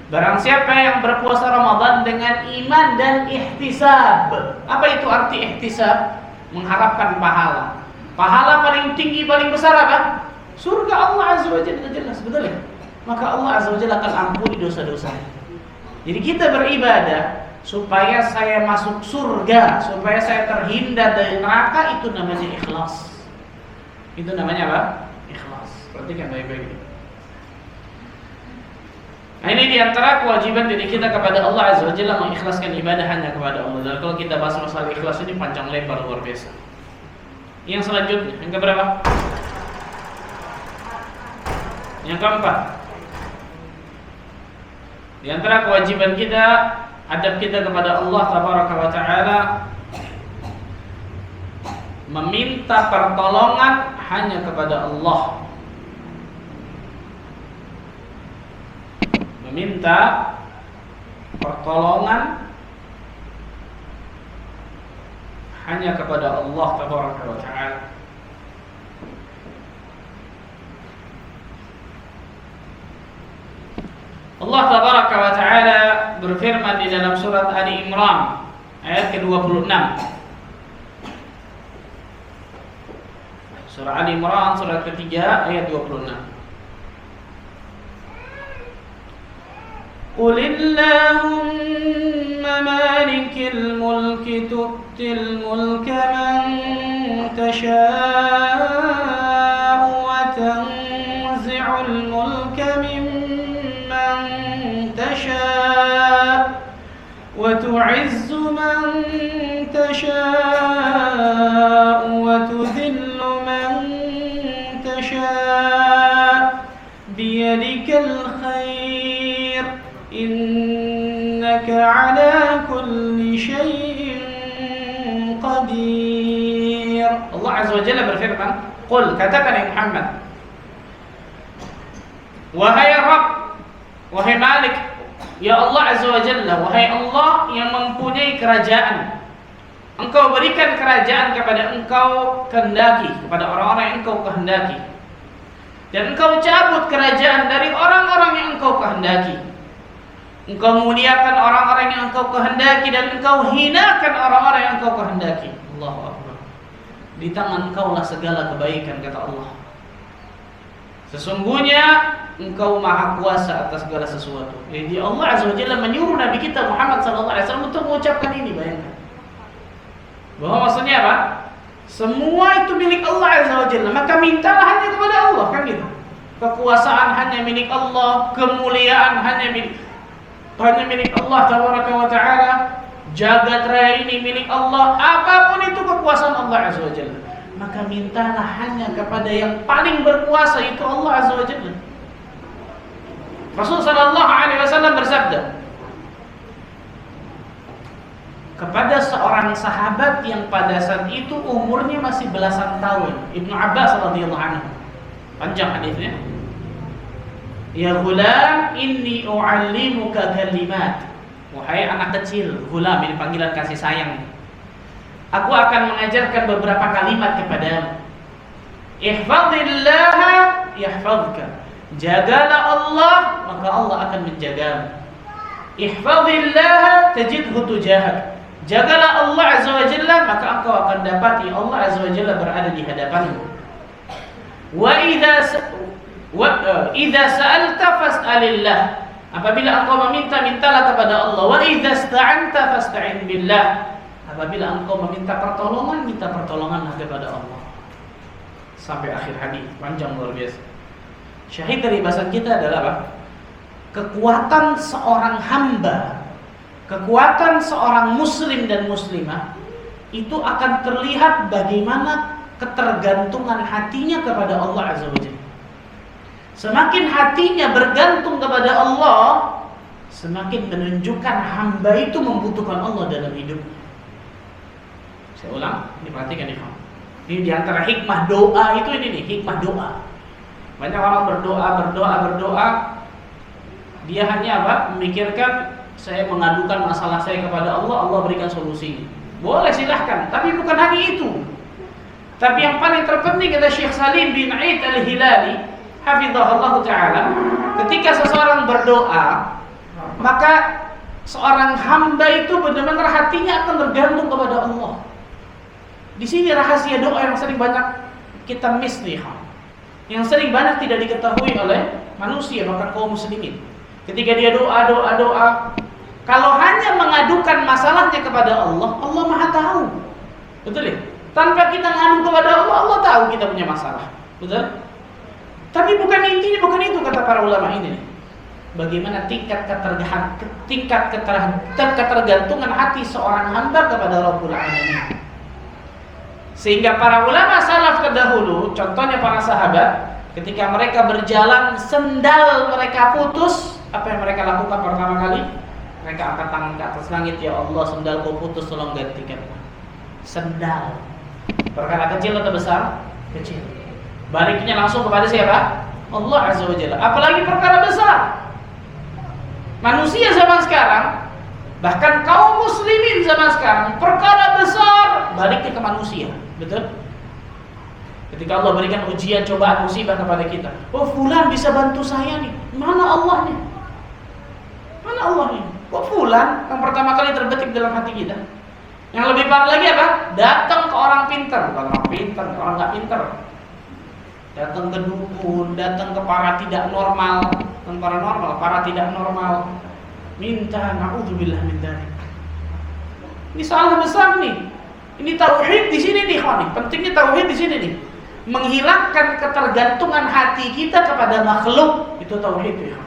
S1: Barang siapa yang berpuasa Ramadan dengan iman dan ihtisab. Apa itu arti ihtisab? Mengharapkan pahala. Pahala paling tinggi, paling besar apa? Surga Allah Azza wa Jalla, jelas, betul ya? Maka Allah Azza wa Jalla akan ampuni dosa-dosa. Jadi kita beribadah supaya saya masuk surga, supaya saya terhindar dari neraka, itu namanya ikhlas. Itu namanya apa? Ikhlas. Perhatikan baik-baik. Nah, ini diantara kewajiban diri kita kepada Allah Azza wa Jalla, mengikhlaskan ibadah hanya kepada Allah. Dan kalau kita bahas masalah ikhlas ini panjang lebar, luar biasa. Yang selanjutnya, yang keberapa? Yang keempat. Di antara kewajiban kita, adab kita kepada Allah Tabaraka wa Ta'ala, meminta pertolongan hanya kepada Allah. Meminta pertolongan hanya kepada Allah Tabaraka wa Ta'ala. Allah Tabaraka wa Ta'ala berfirman di dalam surat Ali Imran ayat ke-26. Surah Ali Imran surat ketiga ayat 26. Qulillahumma malikil mulki tu'til mulka man tasha'u wa tanzi'ul mulka mimman tasha'u wa tu'izzu تشاء وتذل من تشاء بيدك الخير إنك على كل شيء قدير. Allah Azza wa Jalla berfirman, "Qul," katakan ya Muhammad, wahai Rabb, wahai Malik, ya Allah Azza wa Jalla, wahai Allah yang mempunyai kerajaan, Engkau berikan kerajaan kepada Engkau kehendaki, kepada orang-orang yang Engkau kehendaki, dan Engkau cabut kerajaan dari orang-orang yang Engkau kehendaki. Engkau muliakan orang-orang yang Engkau kehendaki, dan Engkau hinakan orang-orang yang Engkau kehendaki. Allahu Akbar. Di tangan Engkau lah segala kebaikan, kata Allah. Sesungguhnya Engkau maha kuasa atas segala sesuatu. Jadi Allah Azza wa Jalla menyuruh Nabi kita Muhammad SAW untuk mengucapkan ini. Bayangkan bahwa maksudnya apa? Semua itu milik Allah Azza wa Jalla, maka mintalah hanya kepada Allah, kan gitu. Kekuasaan hanya milik Allah, kemuliaan hanya milik Allah Tabaraka wa Ta'ala, jagat raya ini milik Allah, apapun itu kekuasaan Allah Azza wa Jalla, maka mintalah hanya kepada yang paling berkuasa, itu Allah Azza wa Jalla. Rasul sallallahu alaihi wasallam bersabda kepada seorang sahabat yang pada saat itu umurnya masih belasan tahun, Ibnu Abbas radhiyallahu anhu. Panjang hadisnya. Ya ghulam, inni u'allimuka kalimat. Wahai anak kecil, ghulam ini panggilan kasih sayang. Aku akan mengajarkan beberapa kalimat kepadamu. Ihfazillah yahfazka. Jagalah Allah, maka Allah akan menjagamu. Ihfazillah tajidhu tujahak. Jagalah Allah Azza wa Jalla, maka engkau akan dapati Allah Azza wa Jalla berada di hadapanmu. Wa idza sa'alta fas'alillah. Apabila engkau meminta, mintalah kepada Allah. Wa idza ista'anta fasta'in billah. Apabila engkau meminta pertolongan, minta pertolonganlah kepada Allah. Sampai akhir hadis, panjang luar biasa. Syahid dari bahasan kita adalah apa? Kekuatan seorang hamba, kekuatan seorang muslim dan muslimah itu akan terlihat bagaimana ketergantungan hatinya kepada Allah Azza wa Jalla. Semakin hatinya bergantung kepada Allah, semakin menunjukkan hamba itu membutuhkan Allah dalam hidupnya. Saya ulang, diperhatikan nih. Ini diantara hikmah doa itu ini nih, hikmah doa. Banyak orang berdoa, dia hanya apa? Memikirkan saya mengadukan masalah saya kepada Allah, Allah berikan solusi. Boleh, silahkan, tapi bukan hanya itu. Tapi yang paling terpenting kata Syekh Salim bin Aid Al-Hilali, hafizahullah ta'ala, ketika seseorang berdoa, maka seorang hamba itu benar-benar hatinya akan bergantung kepada Allah. Di sini rahasia doa yang sering banyak kita miss nih, yang sering banyak tidak diketahui oleh manusia, bahkan kaum muslimin. Ketika dia doa, kalau hanya mengadukan masalahnya kepada Allah, Allah Maha tahu. Betul ya? Tanpa kita ngadu kepada Allah, Allah tahu kita punya masalah. Betul? Tapi bukan intinya, bukan itu kata para ulama ini. Bagaimana tingkat ketergantungan hati seorang hamba kepada Rabbul Alamin. Sehingga para ulama salaf terdahulu, contohnya para sahabat, ketika mereka berjalan sendal mereka putus, apa yang mereka lakukan pertama kali? Mereka angkat tangan ke atas langit, ya Allah, sendalku putus, tolong gantikan. Sendal. Perkara kecil atau besar? Kecil. Baliknya langsung kepada siapa? Allah Azza wa Jalla. Apalagi perkara besar. Manusia zaman sekarang, bahkan kaum muslimin zaman sekarang, perkara besar baliknya ke manusia. Betul? Ketika Allah berikan ujian, cobaan, musibah kepada kita, oh fulan bisa bantu saya nih, mana Allahnya? Mana Allahnya? Kok fulan yang pertama kali terbetik dalam hati kita? Yang lebih parah lagi apa? Datang ke orang pintar, bukan orang pintar, orang nggak pintar. Datang ke dukun, datang ke para tidak normal, bukan paranormal, para tidak normal. Minta, na'udzubillah min dzalik. Ini salah besar nih. Ini tauhid di sini nih, kawan. Pentingnya tauhid di sini nih. Menghilangkan ketergantungan hati kita kepada makhluk, itu tauhid ya.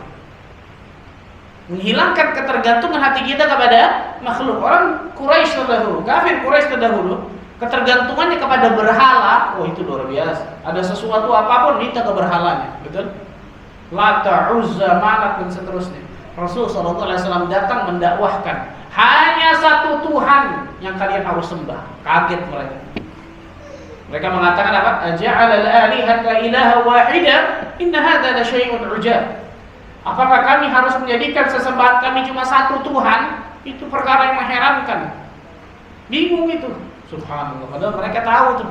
S1: menghilangkan ketergantungan hati kita kepada makhluk. Orang Quraisy terdahulu, kafir Quraisy terdahulu, ketergantungannya kepada berhala, itu luar biasa. Ada sesuatu apapun minta ke berhalanya, betul? Lata, Uzza, Manat dan seterusnya. Rasulullah SAW datang mendakwahkan, hanya satu Tuhan yang kalian harus sembah. Kaget mereka. Mereka mengatakan apa? Aja'ala al-alihata ilaha wahida, inna hadza la syai'un ujab. Apakah kami harus menjadikan sesembahan kami cuma satu Tuhan? Itu perkara yang mengherankan. Bingung itu. Subhanallah. Padahal mereka tahu tuh,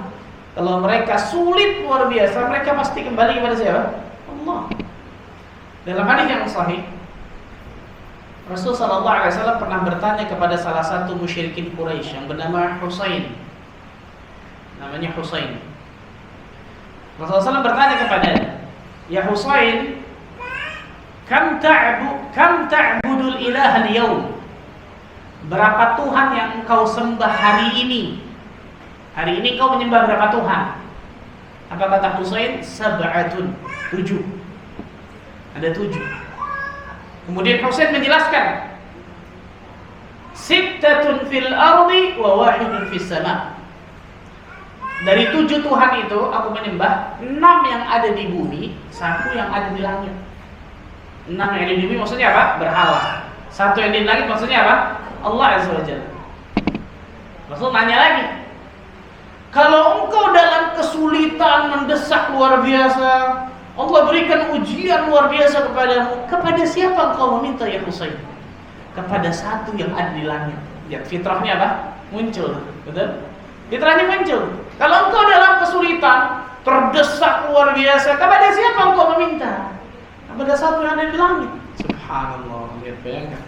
S1: kalau mereka sulit luar biasa, mereka pasti kembali kepada siapa? Allah. Dalam hadis yang sahih, Rasulullah SAW pernah bertanya kepada salah satu musyrikin Quraisy yang bernama Husain. Namanya Husain. Rasulullah SAW bertanya kepadanya, ya Husain, kam ta'budul ilaha al-yawm? Berapa Tuhan yang engkau sembah hari ini? Hari ini kau menyembah berapa Tuhan? Apa kata Husain? Sab'atun, 7. Ada 7. Kemudian Husain menjelaskan, Sittatun fil ardi wa wahidun fis sama. Dari 7 Tuhan itu aku menyembah 6 yang ada di bumi, 1 yang ada di langit. 6 yang ada di bumi maksudnya apa? Berhala. 1 yang di langit maksudnya apa? Allah Azza wa Jalla. Rasul nanya lagi, kalau engkau dalam kesulitan mendesak luar biasa, Allah berikan ujian luar biasa kepadamu, kepada siapa engkau meminta ya Husain? Kepada 1 yang ada di langit. Ya, fitrahnya apa? Muncul, betul? Fitrahnya muncul. Kalau engkau dalam kesulitan, terdesak luar biasa, kepada siapa engkau meminta? Kepada 1 yang ada di langit. Subhanallah, lihat, bayangkan.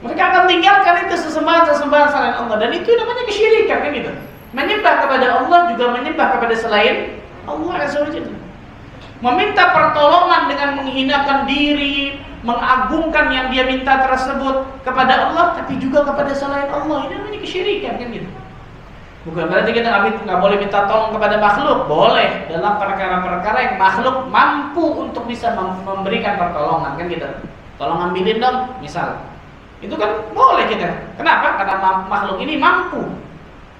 S1: Mereka akan tinggalkan itu sesembahan selain Allah, dan itu namanya kesyirikan, kan gitu. Menyembah kepada Allah juga menyembah kepada selain Allah Azza wa Jalla. Meminta pertolongan dengan menghinakan diri, mengagungkan yang dia minta tersebut kepada Allah, tapi juga kepada selain Allah. Ini namanya kesyirikan, kan gitu. Bukan berarti kita nggak boleh minta tolong kepada makhluk. Boleh dalam perkara-perkara yang makhluk mampu untuk bisa memberikan pertolongan, kan gitu. Tolong ambilin dong, misal. Itu kan boleh kita. Kenapa? Karena makhluk ini mampu.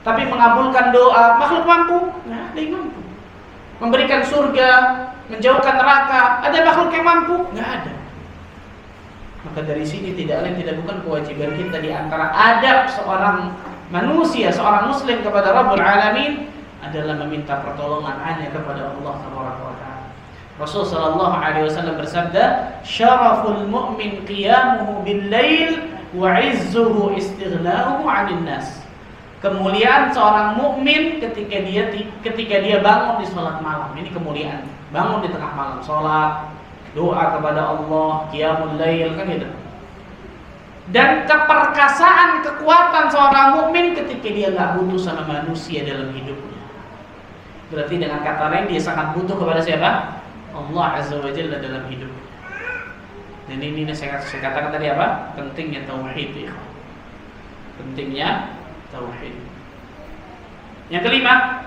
S1: Tapi mengabulkan doa, makhluk mampu? Nah, ada yang mampu. Memberikan surga, menjauhkan neraka, ada makhluk yang mampu? Nggak ada. Maka dari sini tidak lain tidak bukan kewajiban kita di antara adab seorang manusia, seorang muslim kepada Rabbul Alamin adalah meminta pertolongan hanya kepada Allah Subhanahu wa taala. Rasul sallallahu alaihi wasallam bersabda, "Syaraful mu'min qiyamuhu bil-lail wa 'izzuhu istighna'uhu 'anil nas." Kemuliaan seorang mukmin ketika dia bangun di salat malam. Ini kemuliaan. Bangun di tengah malam, salat, doa kepada Allah, qiyamul lail, kan gitu. Dan keperkasaan, kekuatan seorang mukmin ketika dia enggak butuh sama manusia dalam hidupnya. Berarti dengan kata lain dia sangat butuh kepada siapa? Allah Azza wa Jalla dalam hidupnya. Dan ini saya katakan tadi apa? Pentingnya tauhid, ya. Pentingnya tauhid. Yang kelima,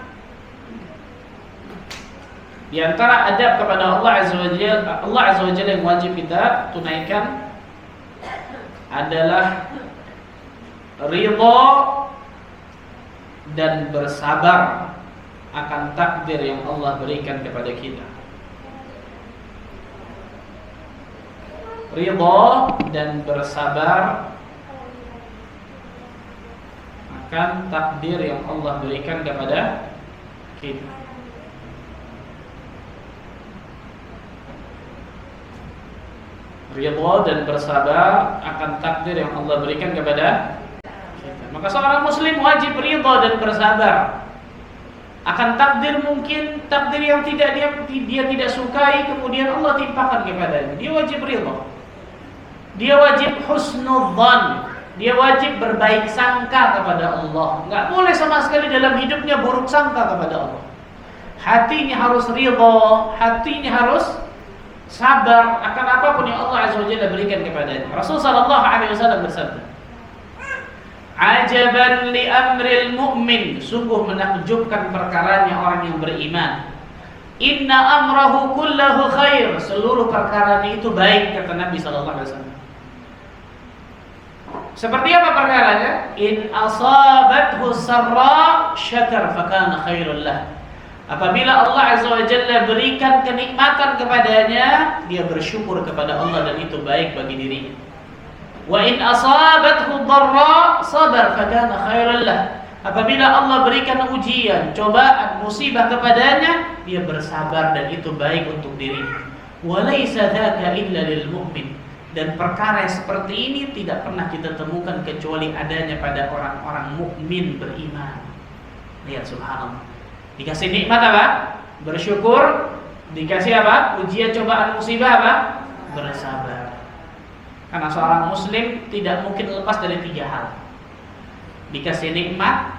S1: di antara adab kepada Allah Azza wa Jalla yang wajib kita tunaikan adalah ridha dan bersabar akan takdir yang Allah berikan kepada kita. Ridha dan bersabar akan takdir yang Allah berikan kepada kita. Ridha dan bersabar akan takdir yang Allah berikan kepada kita. Maka seorang muslim wajib ridha dan bersabar akan takdir, mungkin takdir yang dia tidak sukai kemudian Allah timpakan kepadanya. Dia wajib ridha. Dia wajib husnudzan. Dia wajib berbaik sangka kepada Allah. Enggak boleh sama sekali dalam hidupnya buruk sangka kepada Allah. Hatinya harus ridha, hatinya harus sabar akan apapun yang Allah Azza wa Jalla berikan kepadanya. Rasul sallallahu alaihi wasallam bersabda, "Ajaban li amril mu'min." Sungguh menakjubkan perkaranya orang yang beriman. "Inna amrahu kullahu khair." Seluruh perkara itu baik, kata Nabi sallallahu alaihi wasallam. Seperti apa perkaranya? In asabathu sarra syakar fakana khairul lah. Apabila Allah Azza wa Jalla berikan kenikmatan kepadanya, dia bersyukur kepada Allah dan itu baik bagi dirinya. Wa in asabathu dharra sabar fakana khairan lah. Apabila Allah berikan ujian, cobaan, musibah kepadanya, dia bersabar dan itu baik untuk dirinya. Wa laisa dzaka illa lil mu'min. Dan perkara yang seperti ini tidak pernah kita temukan kecuali adanya pada orang-orang mukmin beriman. Lihat subhanallah. Dikasih nikmat apa? Bersyukur. Dikasih apa? Ujian, cobaan, musibah apa? Bersabar. Karena seorang muslim tidak mungkin lepas dari 3 hal. Dikasih nikmat,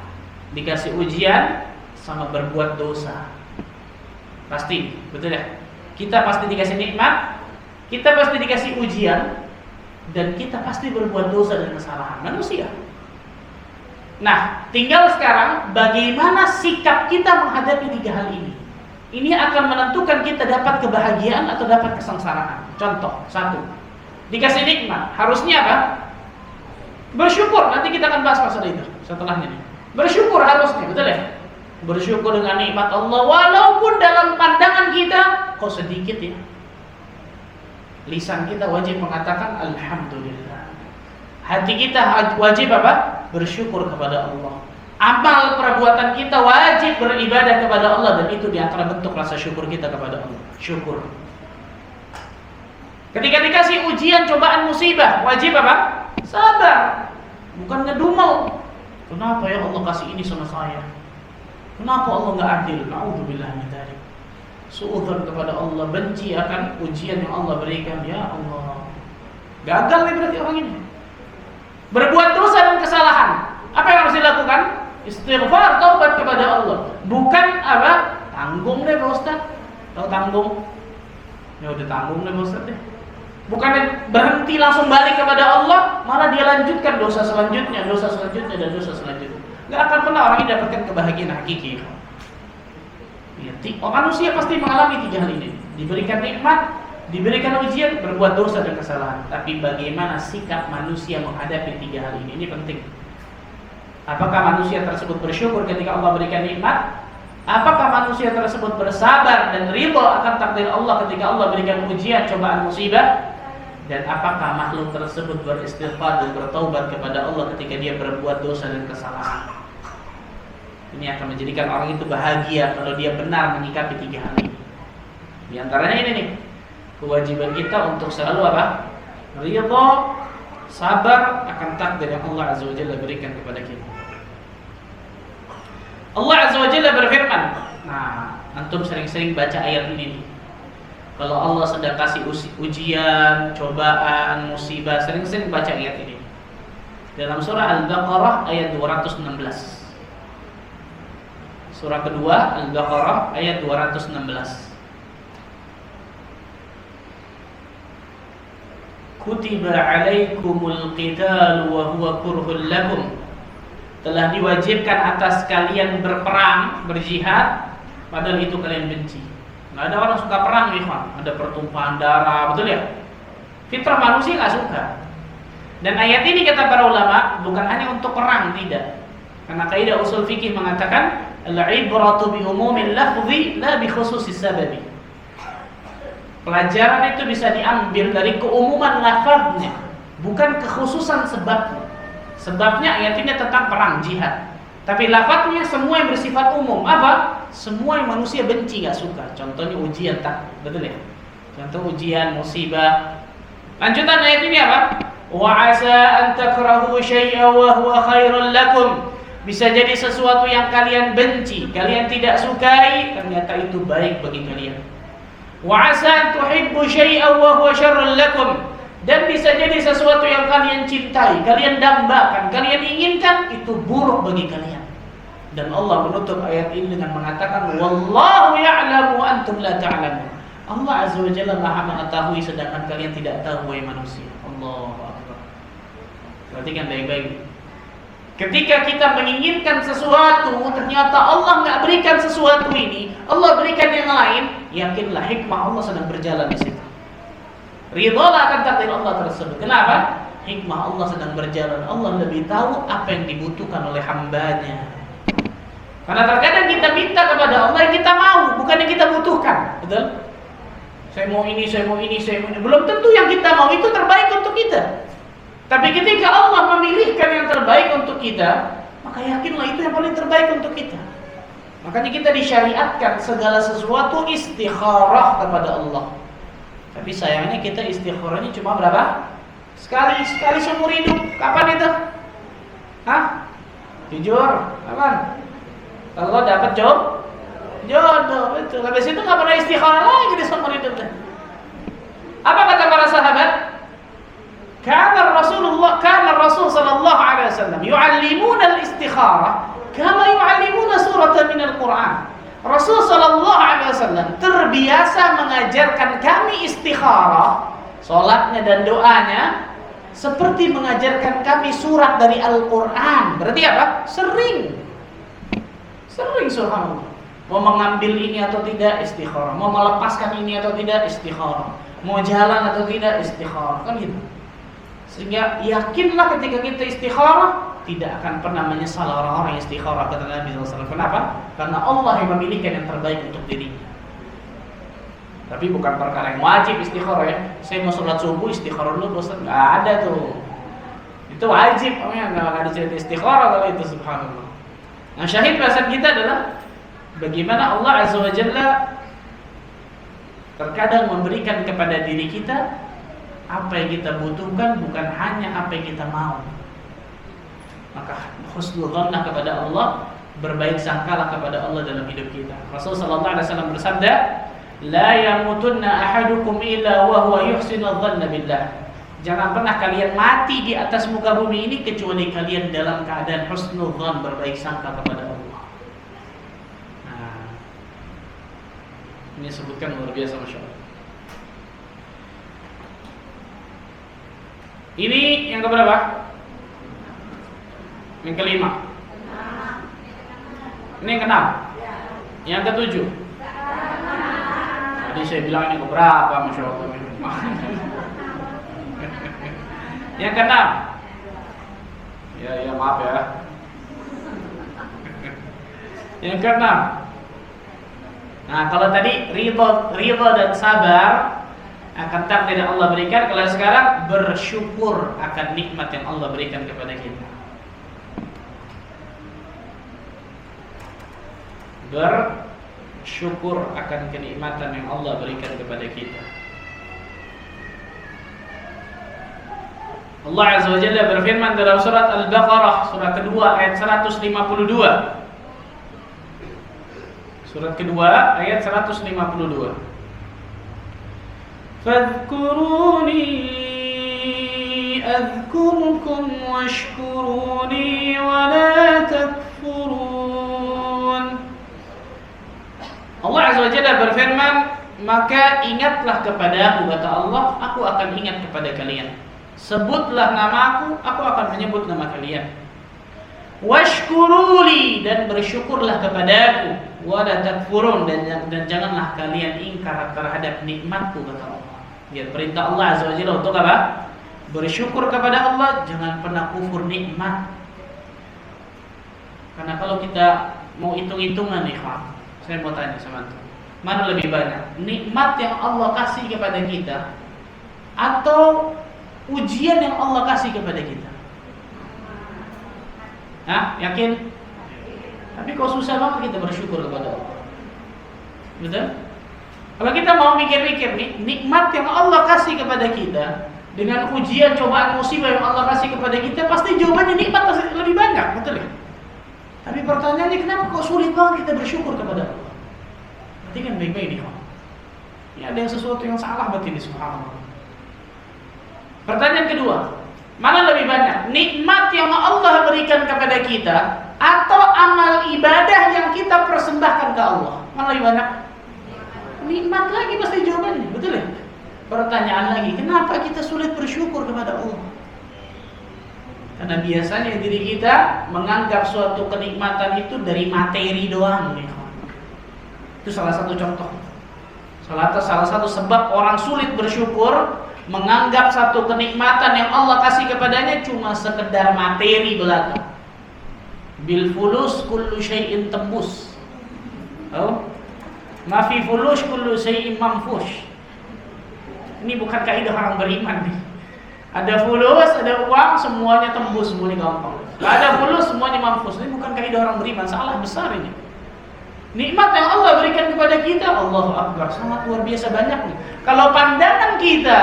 S1: dikasih ujian, sama berbuat dosa. Pasti, betul ya? Kita pasti dikasih nikmat, kita pasti dikasih ujian, dan kita pasti berbuat dosa dan kesalahan. Manusia. Nah, tinggal sekarang bagaimana sikap kita menghadapi 3 hal ini. Ini akan menentukan kita dapat kebahagiaan atau dapat kesengsaraan. Contoh, 1. Dikasih nikmat, harusnya apa? Bersyukur. Nanti kita akan bahas masalah itu setelahnya. Bersyukur harusnya, betul ya? Bersyukur dengan nikmat Allah walaupun dalam pandangan kita kok sedikit ya. Lisan kita wajib mengatakan alhamdulillah. Hati kita wajib apa? Bersyukur kepada Allah. Amal perbuatan kita wajib beribadah kepada Allah dan itu di antara bentuk rasa syukur kita kepada Allah. Syukur. Ketika dikasih ujian, cobaan, musibah, wajib apa? Sabar. Bukan ngedumel. Kenapa ya Allah kasih ini sama saya? Kenapa Allah enggak adil? Na'udzubillah min dzalik. Suudzon kepada Allah, benci akan ujian yang Allah berikan. Ya Allah. Gagal nih berarti orang ini. Berbuat dosa dan kesalahan. Apa yang harus dilakukan? Istighfar, taubat kepada Allah. Bukan apa? Tanggung deh Pak Ustaz. Tahu tanggung? Ya udah tanggung deh Pak Ustaz deh. Bukan berhenti langsung balik kepada Allah, malah dia lanjutkan dosa selanjutnya, dan dosa selanjutnya. Gak akan pernah orang ini dapatkan kebahagiaan hakiki. Ya, manusia pasti mengalami 3 hal ini. Diberikan nikmat, diberikan ujian, berbuat dosa dan kesalahan. Tapi bagaimana sikap manusia menghadapi 3 hal ini? Ini penting. Apakah manusia tersebut bersyukur ketika Allah berikan nikmat? Apakah manusia tersebut bersabar dan ridha akan takdir Allah ketika Allah berikan ujian, cobaan, musibah? Dan apakah makhluk tersebut beristighfar dan bertaubat kepada Allah ketika dia berbuat dosa dan kesalahan? Ini akan menjadikan orang itu bahagia kalau dia benar menyikapi 3 hal ini. Di antaranya ini nih, kewajiban kita untuk selalu apa? Ridha, sabar akan takdir yang Allah Azza wa Jalla berikan kepada kita. Allah Azza wa Jalla berfirman. Nah, antum sering-sering baca ayat ini nih. Kalau Allah sedang kasih ujian, cobaan, musibah, sering-sering baca ayat ini. Dalam surah Al-Baqarah ayat 216. Surah kedua Al-Baqarah ayat 216. Kutiba alaikumul qitalu wa huwa kurhul lakum. Telah diwajibkan atas kalian berperang, berjihad, padahal itu kalian benci. Nggak ada orang suka perang, ikhwan. Ada pertumpahan darah, betul ya? Fitrah manusia nggak suka. Dan ayat ini kata para ulama bukan hanya untuk perang, tidak. Karena kaidah usul fikih mengatakan al-ibratu bi umumil lafzi la bi khususis sababi. Pelajaran itu bisa diambil dari keumuman lafaznya, bukan kekhususan sebabnya. Sebabnya ayat ini tentang perang, jihad. Tapi lafaznya semua yang bersifat umum. Apa? Semua yang manusia benci, gak suka. Contohnya ujian, tak? Betul ya? Contoh ujian, musibah. Lanjutan ayat ini apa? Wa asa an takrahu syai'a wa huwa khairul lakum. Bisa jadi sesuatu yang kalian benci, kalian tidak sukai, ternyata itu baik bagi kalian. Wa asa an tuhibbu syai'a wa huwa syarrul lakum. Dan bisa jadi sesuatu yang kalian cintai, kalian dambakan, kalian inginkan, itu buruk bagi kalian. Dan Allah menutup ayat ini dengan mengatakan wallahu ya'lamu antum la ta'lamun. Allah Azza wa Jalla Maha mengetahui sedangkan kalian tidak tahu, wahai manusia. Allahu Akbar. Perhatikan baik-baik. Ketika kita menginginkan sesuatu, ternyata Allah enggak berikan sesuatu ini, Allah berikan yang lain, yakinlah hikmah Allah sedang berjalan di situ. Ridholah akan takdir Allah tersebut. Kenapa? hikmah Allah sedang berjalan. Allah lebih tahu apa yang dibutuhkan oleh hambanya. Karena terkadang kita minta kepada Allah yang kita mau, bukan yang kita butuhkan. Betul? Saya mau ini, saya mau ini, saya mau ini. Belum tentu yang kita mau itu terbaik untuk kita. Tapi ketika Allah memilihkan yang terbaik untuk kita, maka yakinlah itu yang paling terbaik untuk kita. Makanya kita disyariatkan segala sesuatu istikharah kepada Allah. Tapi sayangnya kita istikharahnya cuma berapa? Sekali seumur hidup. Kapan itu? Hah? Jujur, kapan? Kalau dapat jodoh, betul. Habis itu nggak pernah istikharah lagi di seumur hidup. Apa kata para sahabat? Kana Rasul sallallahu alaihi wasallam yu'allimuna al-istikharah kama yu'allimuna suratan min al-Qur'an. Rasul sallallahu alaihi wasallam terbiasa mengajarkan kami istikharah, salatnya dan doanya seperti mengajarkan kami surat dari Al-Qur'an. Berarti apa? Sering subhanallah. Mau mengambil ini atau tidak istikharah, mau melepaskan ini atau tidak istikharah, mau jalan atau tidak istikharah, kan gitu. Sehingga yakinlah ketika kita istikharah tidak akan pernah menyesal orang-orang yang istikharah, kata Nabi SAW. Kenapa? Karena Allah yang memilihkan yang terbaik untuk dirinya. Tapi bukan perkara yang wajib istikharah ya. Saya mau sholat subuh istikharah dulu, Ustaz. Nggak ada tuh. Itu wajib, nggak ada cerita istikharah kalau itu, subhanallah. Nah, syahid bahasan kita adalah bagaimana Allah Azza wa Jalla terkadang memberikan kepada diri kita apa yang kita butuhkan, bukan hanya apa yang kita mau. Maka husnul dzannah kepada Allah, berbaik sangkalah kepada Allah dalam hidup kita. Rasul sallallahu alaihi wasallam bersabda, "La yamutunna ahadukum illa wa huwa yuhsinul dzanna billah." Jangan pernah kalian mati di atas muka bumi ini kecuali kalian dalam keadaan husnul dzan, berbaik sangka kepada Allah. Nah, ini sebutkan luar biasa, masya Allah. Ini yang keberapa? Yang kelima. Ini yang keenam. Yang ketujuh. Tadi saya bilang ini keberapa, masya Allah. Yang keenam. Ya maaf ya. Yang keenam. Nah, kalau tadi ridha dan sabar akan takdir yang Allah berikan, kalau sekarang bersyukur akan nikmat yang Allah berikan kepada kita. Bersyukur akan kenikmatan yang Allah berikan kepada kita. Allah Azza wa Jalla berfirman dalam surat Al-Baqarah, surat kedua ayat 152. Surat kedua ayat 152. Fadhkuruni adhkurukum washkuruni wa la takfurun. Allah Azza wa Jalla berfirman, maka ingatlah kepadaku, kata Allah, aku akan ingat kepada kalian. Sebutlah namaku, aku akan menyebut nama kalian. Washkuruli, dan bersyukurlah kepadaku. Wa la takfurun, dan janganlah kalian ingkar terhadap nikmatku, kata Allah. Lihat perintah Allah Azza wa Jalla untuk apa? Bersyukur kepada Allah, jangan pernah kufur nikmat. Karena kalau kita mau hitung-hitungan nih, saya mau tanya sama antum, mana lebih banyak nikmat yang Allah kasih kepada kita atau ujian yang Allah kasih kepada kita? Hah? Yakin? Tapi kok susah banget kita bersyukur kepada Allah. Betul? Kalau kita mau mikir-mikir nih, nikmat yang Allah kasih kepada kita dengan ujian, cobaan, musibah yang Allah kasih kepada kita, pasti jawabannya nikmat pasti lebih banyak, betul ya? Tapi pertanyaannya, kenapa kok sulit banget kita bersyukur kepada Allah? Perhatikan baik-baik nih, ini ada yang sesuatu yang salah berarti ini, subhanallah. Pertanyaan kedua, mana lebih banyak nikmat yang Allah berikan kepada kita atau amal ibadah yang kita persembahkan ke Allah? Mana lebih banyak? Nikmat lagi pasti jawabannya, betul ya? Pertanyaan lagi, kenapa kita sulit bersyukur kepada Allah? Karena biasanya diri kita menganggap suatu kenikmatan itu dari materi doang. Itu salah satu contoh. Salah satu sebab orang sulit bersyukur menganggap satu kenikmatan yang Allah kasih kepadanya cuma sekedar materi belaka. Bil fulus kullu syai'in tembus. Oh, ma fi fulus kullu syai'in manfush. Ini bukan kaidah orang beriman nih. Ada fulus, ada uang, semuanya tembus, semuanya gampang. Gak ada fulus, semuanya manfus. Ini bukan kaidah orang beriman, salah besar ini. Nikmat yang Allah berikan kepada kita, Allahu Akbar, sangat luar biasa banyaknya. Kalau pandangan kita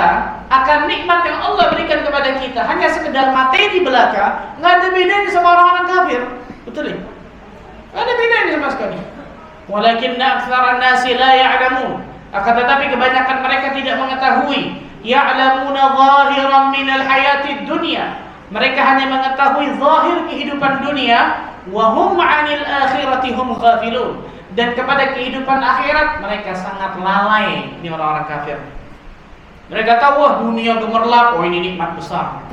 S1: akan nikmat yang Allah berikan kepada kita hanya sekedar materi belaka, nggak ada bedanya sama orang-orang kafir, betul ya? Nggak ada bedanya sama sekali. Walakinna aktsaran nasi la ya'lamun. Akan tetapi kebanyakan mereka tidak mengetahui. Ya'lamuna zahiran minal hayatid dunya. Mereka hanya mengetahui zahir kehidupan dunia, wa hum 'anil akhirati hum ghafilun. Dan kepada kehidupan akhirat mereka sangat lalai. Ini orang-orang kafir. Mereka tahu wah dunia gemerlap, oh ini nikmat besar.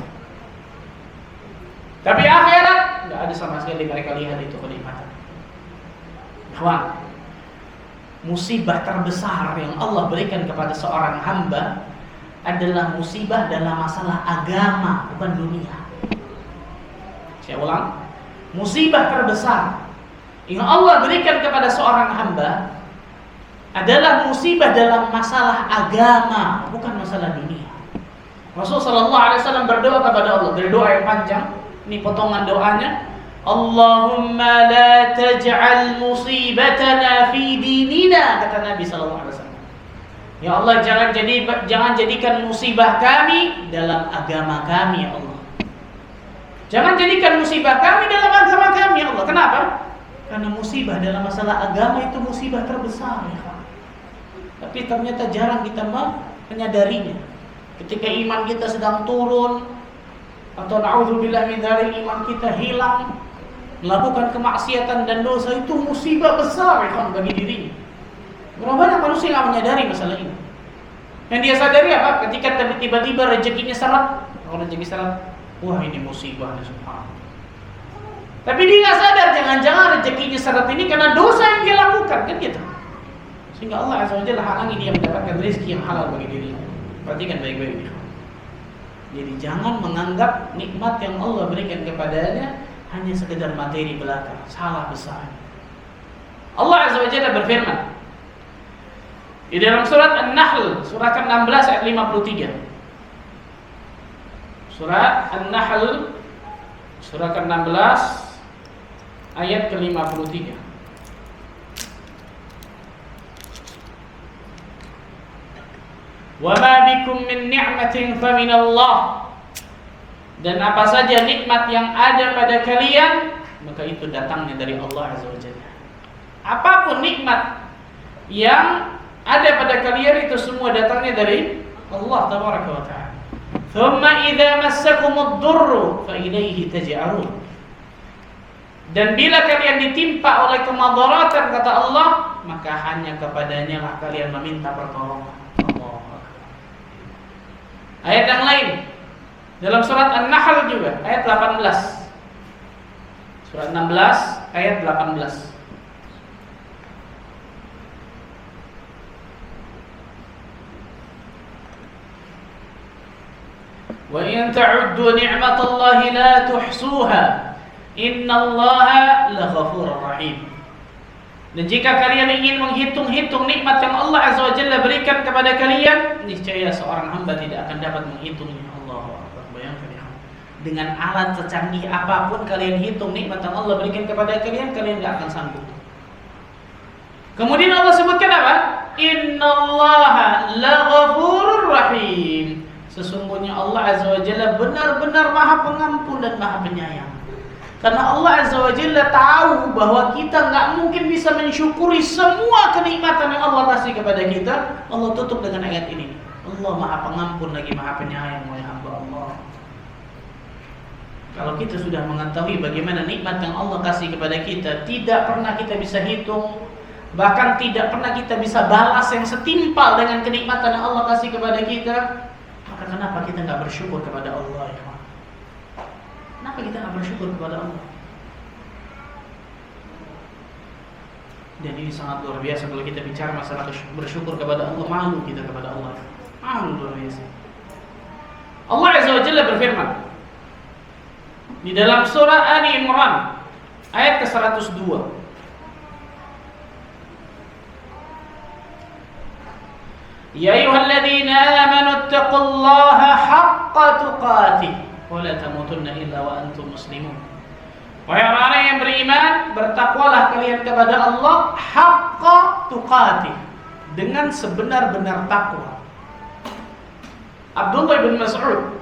S1: Tapi akhirat enggak ada sama sekali mereka lihat itu kenikmatan. Kawan, musibah terbesar yang Allah berikan kepada seorang hamba adalah musibah dalam masalah agama, bukan dunia. Saya ulang, musibah terbesar yang Allah berikan kepada seorang hamba adalah musibah dalam masalah agama, bukan masalah dunia. Rasulullah SAW berdoa kepada Allah dari doa yang panjang. Ini potongan doanya. Allahumma la taj'al musibatana fi dinina, kata Nabi SAW. Ya Allah, jangan jadikan musibah kami dalam agama kami, ya Allah. Jangan jadikan musibah kami dalam agama kami, ya Allah. Kenapa? Karena musibah dalam masalah agama itu musibah terbesar, ya. Tapi ternyata jarang kita menyadarinya. Ketika iman kita sedang turun atau na'udzubillah min dzalik, iman kita hilang, melakukan kemaksiatan dan dosa, itu musibah besar, ya, bagi dirinya. Berapa banyak manusia yang menyadari masalah ini? Yang dia sadari apa? Ketika tiba-tiba rezekinya seret. Kalau rezeki seret, wah ini musibah, subhanallah. Tapi dia nggak sadar, jangan-jangan rezekinya seret ini karena dosa yang dia lakukan, kan gitu. Sehingga Allah Azza wa Jalla halangi dia mendapatkan rezeki yang halal bagi dirinya. Perhatikan baik-baik ini. Jadi jangan menganggap nikmat yang Allah berikan kepadanya hanya sekedar materi belaka. Salah besar. Allah Azza wa Jalla berfirman di dalam surat An-Nahl, surat ke-16 ayat 53. Surat An-Nahl, surat ke-16 ayat ke-53. Wa ma bikum min ni'matin fa min Allah. Dan apa saja nikmat yang ada pada kalian, maka itu datangnya dari Allah Azza wa Jalla. Apapun nikmat yang ada pada kalian itu semua datangnya dari Allah Tabaraka wa Ta'ala. Thumma idza massakumud durru fa ilaihi taj'arun. Dan bila kalian ditimpa oleh kemadaratan, kata Allah, maka hanya kepadanya lah kalian meminta pertolongan. Ayat yang lain dalam surat An-Nahl juga ayat 18. Surat 16 ayat 18. Wa in ta'uddu ni'matallahi la tuhsuha innallaha laghafurur rahim. Dan jika kalian ingin menghitung-hitung nikmat yang Allah Azza wa Jalla berikan kepada kalian, niscaya seorang hamba tidak akan dapat menghitungnya. Allahu Akbar. Bayangkan ya. Dengan alat secanggih apapun kalian hitung nikmat yang Allah berikan kepada kalian, kalian tidak akan sanggup. Kemudian Allah sebutkan apa? Innallaha laghafurur rahim. Sesungguhnya Allah Azza wa Jalla benar-benar Maha Pengampun dan Maha Penyayang. Karena Allah Azza wa Jalla tahu bahwa kita nggak mungkin bisa mensyukuri semua kenikmatan yang Allah kasih kepada kita. Allah tutup dengan ayat ini. Allah Maha Pengampun lagi Maha Penyayang, wahai hamba Allah. Kalau kita sudah mengetahui bagaimana nikmat yang Allah kasih kepada kita, tidak pernah kita bisa hitung, bahkan tidak pernah kita bisa balas yang setimpal dengan kenikmatan yang Allah kasih kepada kita, maka kenapa kita nggak bersyukur kepada Allah, ya? Kenapa kita nggak bersyukur kepada Allah? Dan ini sangat luar biasa kalau kita bicara masalah bersyukur kepada Allah. Malu kita kepada Allah. Malu luar biasa. Azza wa Jalla berfirman di dalam surah Ali Imran ayat ke-102. Ya ayyuhalladzina amanu taqullaha haqqa tuqatih wa la tamutunna illa wa antum muslimun. Wahai orang-orang yang beriman, bertakwalah kalian kepada Allah haqqa tuqatih, dengan sebenar-benar takwa. Abdullah bin Mas'ud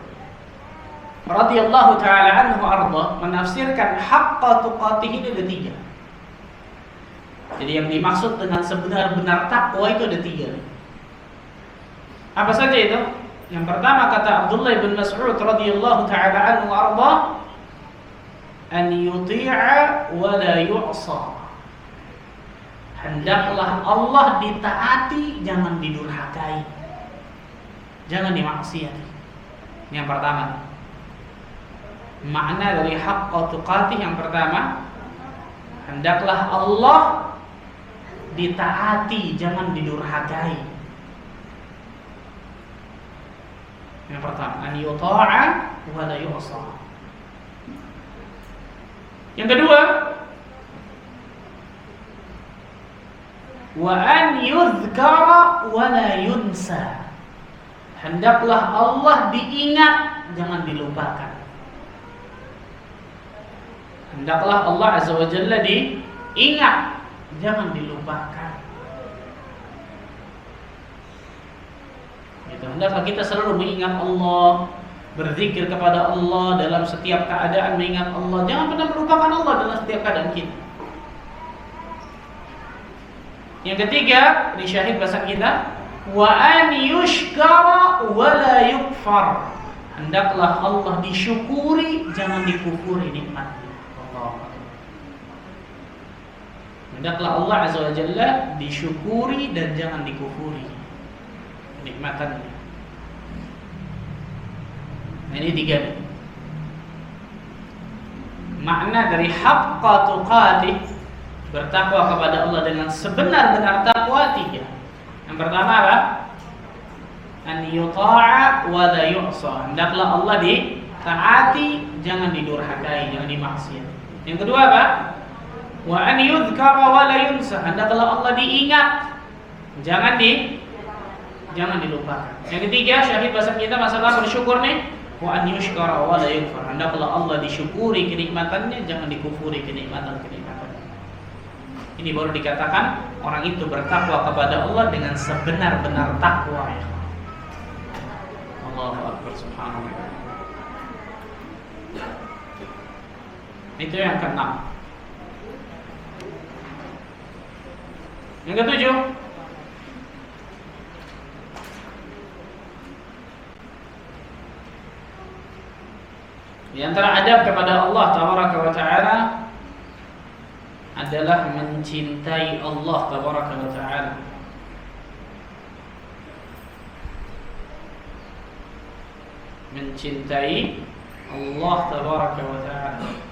S1: radhiyallahu taala anhu arda menafsirkan haqqa tuqatih ini ada 3. Jadi yang dimaksud dengan sebenar-benar takwa itu ada 3. Apa saja itu? Yang pertama kata Abdullah bin Mas'ud radhiyallahu taala anhu arda, an yuti'a wa la yu'sa. Hendaklah Allah ditaati, jangan didurhakai, jangan dimaksiati. Yang pertama, makna dari haqqa tuqatih yang pertama, hendaklah Allah ditaati, jangan didurhakai. Yang pertama, an yuta'a wa la yu'sa. Yang kedua, wa an yuzkara wa la yunsa. Hendaklah Allah diingat, jangan dilupakan. Hendaklah Allah Azza wa Jalla diingat, jangan dilupakan. Gitu. Hendaklah kita selalu mengingat Allah, berzikir kepada Allah dalam setiap keadaan, mengingat Allah. Jangan pernah melupakan Allah dalam setiap keadaan kita. Yang ketiga, di syahid bahasa kita, wa an yushkara wa la yukfar. Hendaklah Allah disyukuri, jangan dikufuri nikmatnya. Hendaklah Allah Azza wa Jalla disyukuri dan jangan dikufuri nikmatannya. Nah, ini 3 nih. Makna dari haqqa tuqatih, bertakwa kepada Allah dengan sebenar-benar takwa 3. Yang pertama apa? An yuta'a wa la yu'sa. Hendaklah Allah ditaati, jangan didurhakai, jangan dimaksiati. Yang kedua apa? Wa an yudhkara wa la yunsa. Hendaklah Allah diingat, jangan dilupakan. Yang ketiga, syahid bahasa kita masalah bersyukur nih, wa an yushkara wa la yukfar. Hendaklah Allah disyukuri kenikmatannya, jangan dikufuri kenikmatan-kenikmatannya. Ini baru dikatakan orang itu bertakwa kepada Allah dengan sebenar-benar takwa, ya. Allahu akbar, subhanallah. Itu yang ke-6. Yang ke-7, di antara adab kepada Allah Tabaraka wa Ta'ala adalah mencintai Allah Tabaraka wa Ta'ala. Mencintai Allah Tabaraka wa Ta'ala.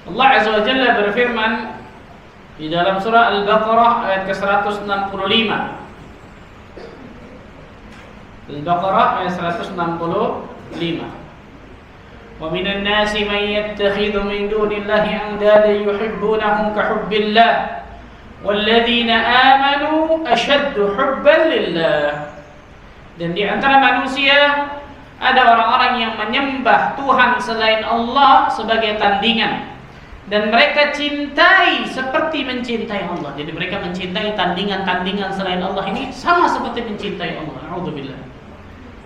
S1: Allah Azza wa Jalla berfirman di dalam surah Al-Baqarah ayat ke-165. Al-Baqarah ayat 165. Wa minan nasi man yattakhidhu min dunillahi andadan yuhibbunahum ka hubbillah walladzina amanu ashaddu hubban lillah. Dan di antara manusia ada orang-orang yang menyembah Tuhan selain Allah sebagai tandingan, dan mereka cintai seperti mencintai Allah. Jadi mereka mencintai tandingan-tandingan selain Allah ini sama seperti mencintai Allah. A'udzubillah.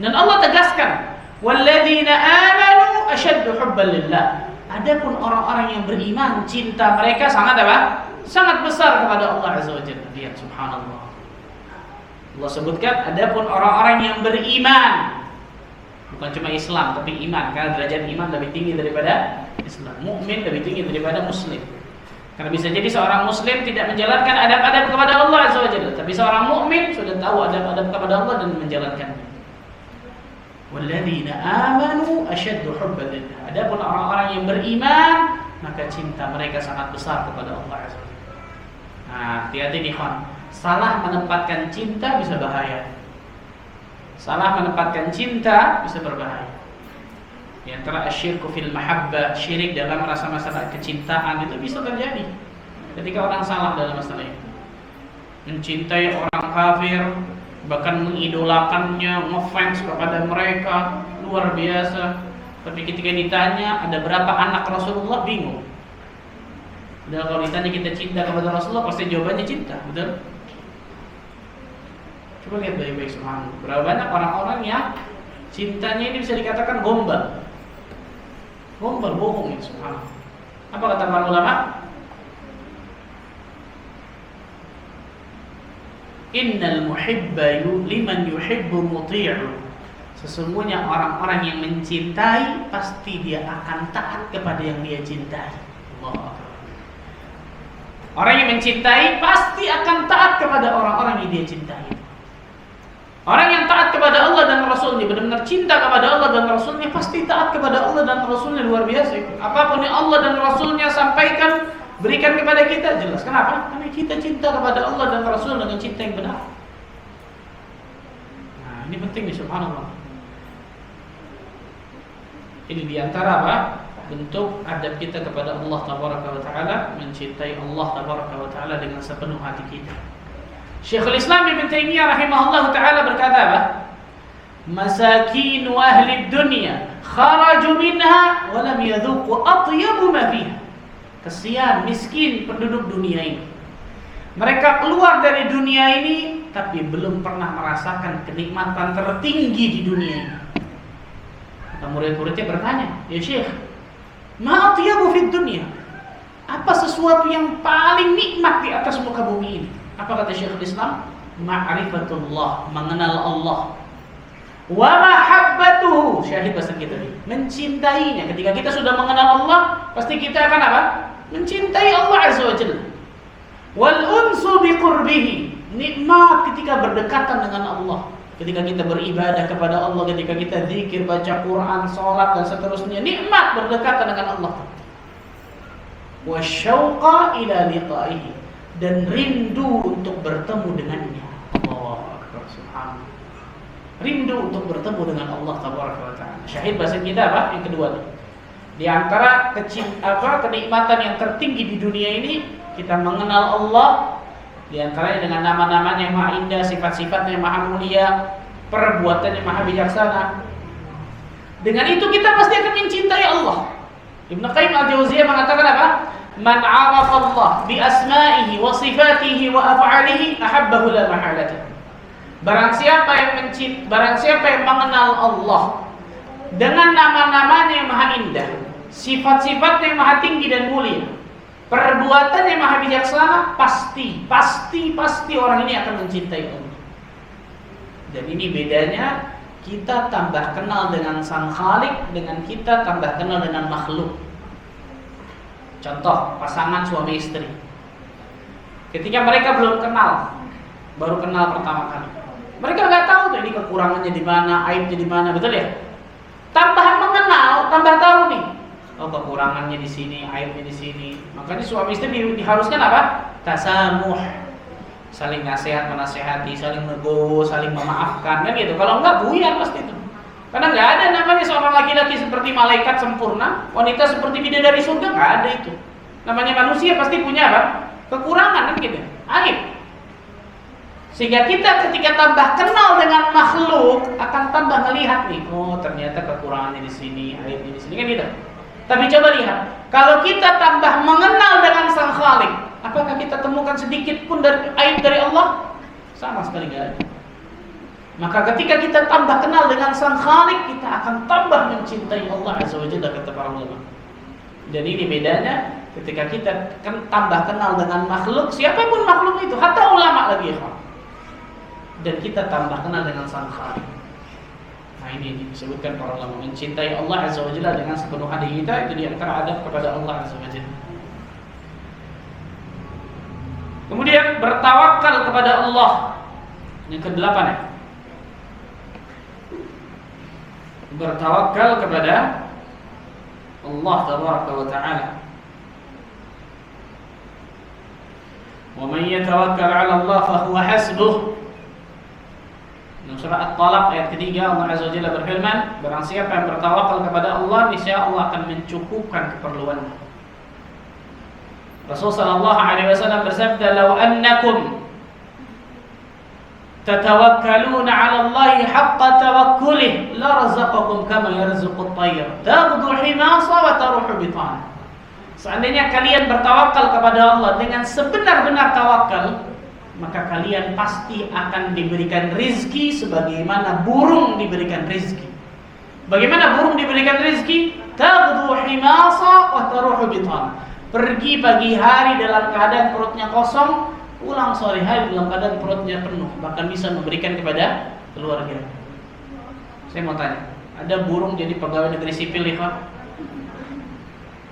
S1: Dan Allah tegaskan, walladzina amanu asyaddu hubban lillah. Adapun orang-orang yang beriman, cinta mereka sangat apa? Sangat besar kepada Allah Azza wa Jalla. Lihat, subhanallah. Allah sebutkan adapun orang-orang yang beriman, bukan cuma Islam tapi iman, karena derajat iman lebih tinggi daripada Islam. Mukmin lebih tinggi daripada muslim. Karena bisa jadi seorang muslim tidak menjalankan adab-adab kepada Allah Azza wa Jalla, tapi seorang mukmin sudah tahu adab-adab kepada Allah dan menjalankannya. Walladzina amanu asyaddu hubban lillah. Adapun orang-orang yang beriman, maka cinta mereka sangat besar kepada Allah Azza wa Jalla. Nah, hati-hati nih kawan. Salah menempatkan cinta bisa bahaya. Salah menempatkan cinta bisa berbahaya. Di antara asyirku fil mahabbah, syirik dalam rasa masalah kecintaan itu bisa terjadi ketika orang salah dalam masalah itu. Mencintai orang kafir, bahkan mengidolakannya, ngefans kepada mereka, luar biasa. Tapi ketika ditanya ada berapa anak Rasulullah, bingung. Dan kalau ditanya kita cinta kepada Rasulullah, pasti jawabannya cinta, betul? Coba lihat baik-baik subhanallah. Berapa banyak orang-orang yang cintanya ini bisa dikatakan gombal. Gombal, bohong ya subhanallah. Apa kata para ulama? Innal muhibba liman yuhibbu muti'u. Sesungguhnya orang-orang yang mencintai pasti dia akan taat kepada yang dia cintai. Allah. Orang yang mencintai pasti akan taat kepada orang-orang yang dia cintai. Orang yang taat kepada Allah dan Rasulnya, benar-benar cinta kepada Allah dan Rasulnya, pasti taat kepada Allah dan Rasulnya, luar biasa. Apapun yang Allah dan Rasulnya sampaikan, berikan kepada kita, jelas. Kenapa? Karena kita cinta kepada Allah dan Rasul dengan cinta yang benar. Nah, ini penting nih, subhanallah. Ini diantara apa? Bentuk adab kita kepada Allah Tabaraka wa Ta'ala, mencintai Allah Tabaraka wa Ta'ala dengan sepenuh hati kita. Syekhul Islam Ibn Taimiyah rahimahullah ta'ala berkata apa? Masakin ahli dunia kharaju minha wa lam yadhuqu atyabu ma fiha. Kesian miskin penduduk dunia ini. Mereka keluar dari dunia ini tapi belum pernah merasakan kenikmatan tertinggi di dunia ini. Maka murid-muridnya bertanya, "Ya Syekh, ma atyabu fid dunya?" Apa sesuatu yang paling nikmat di atas muka bumi ini? Apa kata Syekhul Islam? Ma'rifatullah, mengenal Allah. Wa mahabbatuhu, syahid bahasa kita ini, mencintainya. Ketika kita sudah mengenal Allah, pasti kita akan apa? Mencintai Allah Azza wa Jalla. Wal unsu biqurbihi, nikmat ketika berdekatan dengan Allah. Ketika kita beribadah kepada Allah, ketika kita zikir, baca Quran, salat dan seterusnya, nikmat berdekatan dengan Allah. Wasyauqa ila liqa'ihi, dan rindu untuk bertemu dengannya. Allahu akbar, subhanallah. Rindu untuk bertemu dengan Allah Tabaraka wa Ta'ala. Syahid bahasa kita apa? Yang kedua nih. Di antara kenikmatan yang tertinggi di dunia ini, kita mengenal Allah. Di antaranya dengan nama-namanya yang maha indah, sifat-sifatnya yang maha mulia, perbuatannya yang maha bijaksana. Dengan itu kita pasti akan mencintai Allah. Ibnu Qayyim al-Jauziyah mengatakan apa? Man 'arafa Allah bi asma'ihi wa sifatihi wa af'alihi ahabbahu la mahalata. Barang siapa yang mengenal Allah dengan nama-namanya yang maha indah, sifat-sifatnya yang maha tinggi dan mulia, perbuatannya yang maha bijaksana, pasti orang ini akan mencintai Allah. Dan ini bedanya kita tambah kenal dengan Sang Khalik dengan kita tambah kenal dengan makhluk. Contoh, pasangan suami istri. Ketika mereka belum kenal, baru kenal pertama kali, mereka nggak tahu tuh ini kekurangannya di mana, aibnya di mana, betul ya? Tambah mengenal, tambah tahu nih. Oh, kekurangannya di sini, aibnya di sini. Makanya suami istri diharuskan apa? Tasamuh, saling nasihat menasehati, saling negowo, saling memaafkan, kan gitu. Kalau enggak buyar pasti itu. Karena nggak ada namanya seorang laki-laki seperti malaikat sempurna, wanita seperti bidadari surga, nggak ada itu. Namanya manusia pasti punya apa? Kekurangan, kan gitu, aib. Sehingga kita ketika tambah kenal dengan makhluk akan tambah melihat nih, oh ternyata kekurangannya di sini, aibnya di sini, kan gitu. Tapi coba lihat, kalau kita tambah mengenal dengan Sang Khalik, apakah kita temukan sedikit pun dari aib dari Allah? Sama sekali nggak ada. Maka ketika kita tambah kenal dengan Sang Khalik, kita akan tambah mencintai Allah Azza wa Jalla, kata para ulama. Dan ini bedanya ketika kita tambah kenal dengan makhluk, siapapun makhluk itu, hatta ulama lagi ya. Dan kita tambah kenal dengan Sang Khalik. Nah, ini disebutkan para ulama, mencintai Allah Azza wa Jalla dengan sepenuh hati kita, itu di antara adab kepada Allah Azza wa Jalla. Kemudian bertawakal kepada Allah. Yang ke-8 ya. Bertawakal kepada Allah Tabaraka wa Ta'ala. Wa man yatawakkal 'ala Allah fa huwa hasbuh. Dalam surah At-Talaq ayat ketiga Allah Azza wa Jalla berfirman, barang siapa yang bertawakal kepada Allah, niscaya Allah akan mencukupkan keperluannya. Rasul sallallahu alaihi wasallam bersabda, "Law annakum tatawakkaluna 'ala Allah haqqa tawakkulih, la razaqakum kama yarzuqu at-tayr, taghdu himasa wa taruhu bitan." Seandainya kalian bertawakal kepada Allah dengan sebenar-benar tawakal, maka kalian pasti akan diberikan rizki sebagaimana burung diberikan rizki. Bagaimana burung diberikan rizki? Taghdu himasa wa taruhu bitan. Pergi pagi hari dalam keadaan perutnya kosong, pulang sore hari dalam keadaan perutnya penuh, bahkan bisa memberikan kepada keluarga. Saya mau tanya, ada burung jadi pegawai negeri sipil ya Pak?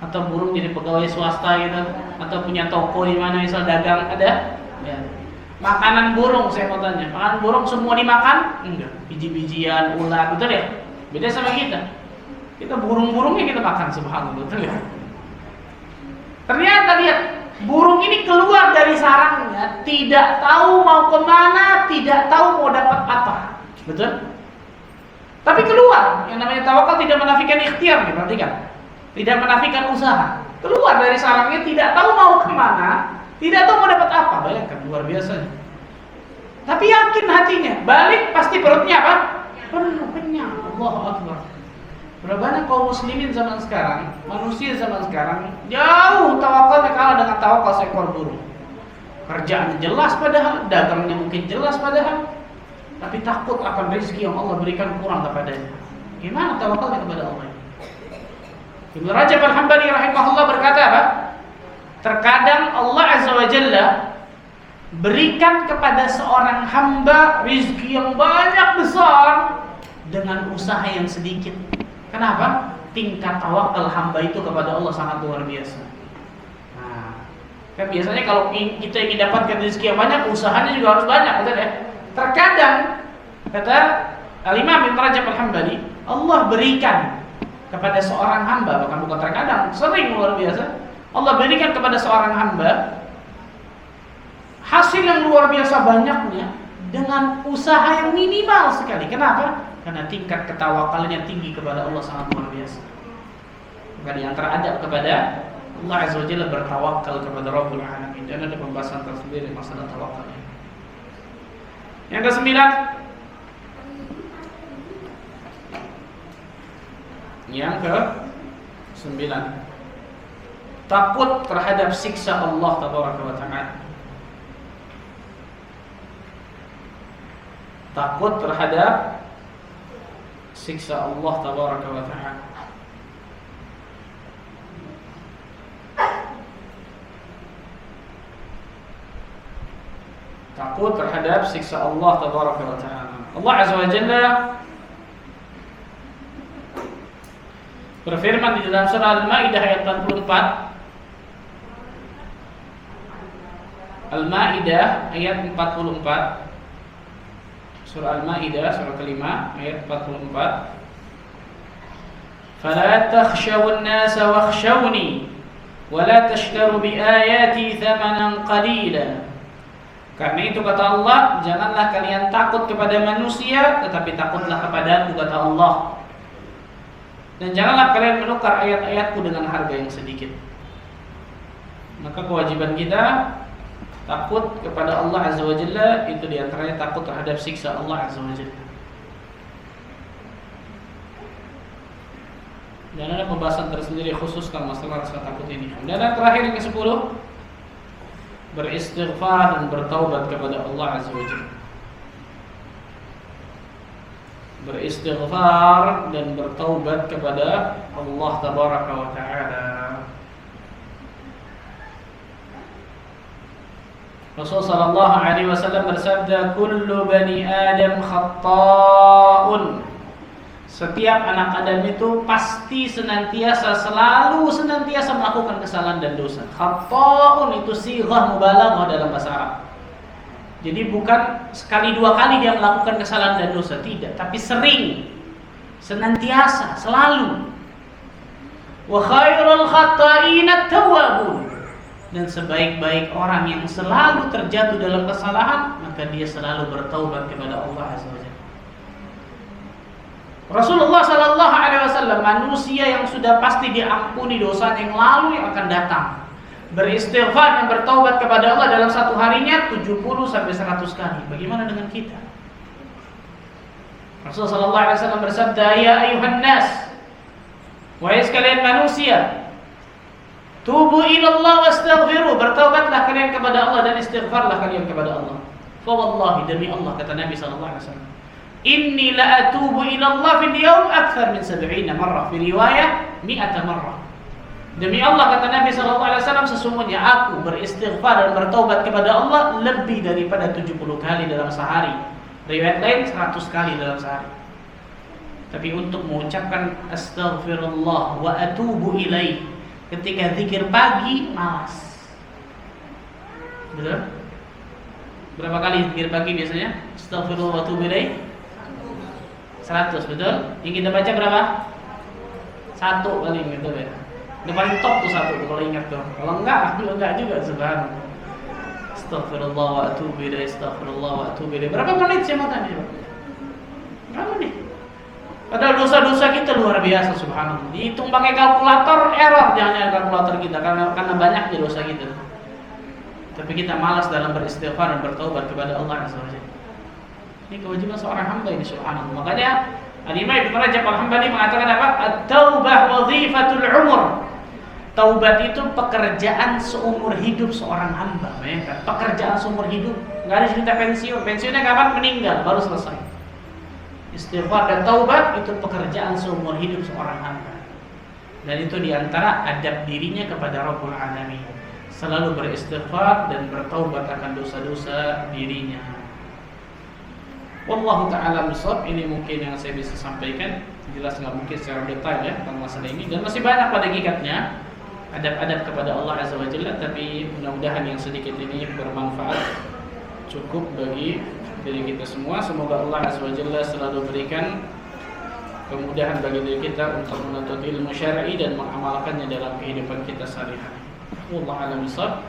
S1: Atau burung jadi pegawai swasta gitu? Atau punya toko di mana misal dagang, ada? Ya. Makanan burung saya mau tanya, makanan burung semua dimakan? Enggak, biji-bijian, ulat, betul ya? Beda sama kita. Kita burung-burungnya kita makan, subhanallah, betul ya? Ternyata lihat, burung ini keluar dari sarangnya, tidak tahu mau kemana, tidak tahu mau dapat apa, betul? Tapi keluar, yang namanya tawakal tidak menafikan ikhtiar, nih, perhatikan. Tidak menafikan usaha. Keluar dari sarangnya, tidak tahu mau kemana, tidak tahu mau dapat apa, bayangkan, luar biasa. Tapi yakin hatinya, balik pasti perutnya apa? Penuh, kenyang, Allahu Akbar. Berapa banyak kaum muslimin zaman sekarang, manusia zaman sekarang jauh tawakalnya kalah dengan tawakal seekor burung. Kerjaan jelas padahal, dagangnya mungkin jelas padahal, tapi takut akan rezeki yang Allah berikan kurang kepadanya. Gimana tawakalnya kepada Allah? Ibnu Rajab Al-Hambali rahimahullah berkata apa? Terkadang Allah Azza wa Jalla berikan kepada seorang hamba rezeki yang banyak besar dengan usaha yang sedikit. Kenapa? Tingkat tawakal hamba itu kepada Allah sangat luar biasa. Nah, kan biasanya kalau kita ingin dapatkan rezeki yang banyak, usahanya juga harus banyak, betul ya? Terkadang kata Al-Imam Ibnu Rajab Al-Hambali, Allah berikan kepada seorang hamba, bahkan bukan terkadang, sering luar biasa, Allah berikan kepada seorang hamba hasil yang luar biasa banyaknya dengan usaha yang minimal sekali. Kenapa? Karena tingkat ketawakalnya tinggi kepada Allah sangat luar biasa. Maka di antara adab kepada Allah Azza wa Jalla bertawakal kepada Rabbul Alamin. Dan ada pembahasan tersendiri masalah tawakal. Yang ke-9, takut terhadap siksa Allah Tabaraka wa Ta'ala. Takut terhadap siksa Allah Tabaraka wa Ta'ala. Takut terhadap siksa Allah Tabaraka wa Ta'ala. Allah Azza wa Jalla berfirman di dalam surah Al-Maidah ayat 44. Al-Maidah ayat 44. Surah Al-Maidah surah kelima ayat 44. Fala takhshawun nasa wakhshawni wa la tashtaru bi ayati thamanan qalila. Karena itu kata Allah, janganlah kalian takut kepada manusia, tetapi takutlah kepadaku, kata Allah. Dan janganlah kalian menukar ayat-ayatku dengan harga yang sedikit. Maka kewajiban kita takut kepada Allah Azza wa Jalla, itu diantaranya takut terhadap siksa Allah Azza wa Jalla. Dan ada pembahasan tersendiri khusus tentang masalah rasa takut ini. Dan yang terakhir yang ke-10, beristighfar dan bertaubat kepada Allah Azza wa Jalla. Beristighfar dan bertaubat kepada Allah Tabaraka wa Ta'ala. Rasul sallallahu alaihi wasallam bersabda, "Kullu bani Adam khatta'un." Setiap anak Adam itu pasti selalu senantiasa melakukan kesalahan dan dosa. Khatta'un itu sighah mubalaghah dalam bahasa Arab. Jadi bukan sekali dua kali dia melakukan kesalahan dan dosa, tidak, tapi sering, senantiasa, selalu. Wa khairul khatta'in at-tawwabun. Dan sebaik-baik orang yang selalu terjatuh dalam kesalahan, maka dia selalu bertaubat kepada Allah Azza wa Jalla. Rasulullah sallallahu alaihi wasallam, manusia yang sudah pasti diampuni dosa yang lalu yang akan datang, beristighfar dan bertaubat kepada Allah dalam satu harinya 70 sampai 100 kali. Bagaimana dengan kita? Rasulullah sallallahu alaihi wasallam bersabda, "Ya ayuhan nas, wahai sekalian manusia, tubu ilallah wastaghfiru, bertaubatlah kalian kepada Allah dan istighfarlah kalian kepada Allah. Fa wallahi, demi Allah," kata Nabi sallallahu alaihi wasallam, "Inni la atubu ilallah fil yawm akthar min 70 marrah, fi riwayah 100 marrah." Demi Allah, kata Nabi sallallahu alaihi wasallam, sesungguhnya aku beristighfar dan bertaubat kepada Allah lebih daripada 70 kali dalam sehari. Riwayat lain 100 kali dalam sehari. Tapi untuk mengucapkan astaghfirullah wa atubu ilaih ketika zikir pagi, malas. Betul? Berapa kali zikir pagi biasanya? Astaghfirullah wa atubu ilaih 100, betul? Yang kita baca berapa? 1 paling, gitu ya. Udah paling top tuh 1 tuh kalau ingat tuh. Kalau enggak juga, subhanallah. Astaghfirullah wa atubu ilaih, astaghfirullah wa atubu ilaih. Berapa menit sih matanya? Berapa menit? Padahal dosa-dosa kita luar biasa, subhanallah. Dihitung pakai kalkulator, error jangan kalkulator kita karena banyaknya dosa kita. Tapi kita malas dalam beristighfar dan bertaubat kepada Allah Azza wa Jalla. Ini kewajiban seorang hamba ini, subhanallah. Makanya Al-Imam Ibnu Rajab Al-Hambali mengatakan apa? At-taubah wazifatul umur. Taubat itu pekerjaan seumur hidup seorang hamba. Bayangkan, pekerjaan seumur hidup. Enggak ada cerita pensiun. Pensiunnya kapan? Meninggal, baru selesai. Istighfar dan taubat itu pekerjaan seumur hidup seorang hamba. Dan itu diantara adab dirinya kepada Rabbul Alamin. Selalu beristighfar dan bertaubat akan dosa-dosa dirinya. Wallahu ta'ala bishawab. Ini mungkin yang saya bisa sampaikan. Jelas nggak mungkin secara detail ya tentang masalah ini. Dan masih banyak pada hakikatnya adab-adab kepada Allah Azza wa Jalla. Tapi mudah-mudahan yang sedikit ini bermanfaat, cukup bagi diri kita semua. Semoga Allah Azza wa Jalla selalu berikan kemudahan bagi diri kita untuk menuntut ilmu syar'i dan mengamalkannya dalam kehidupan kita sehari-hari. Wallahu a'lam bishawab.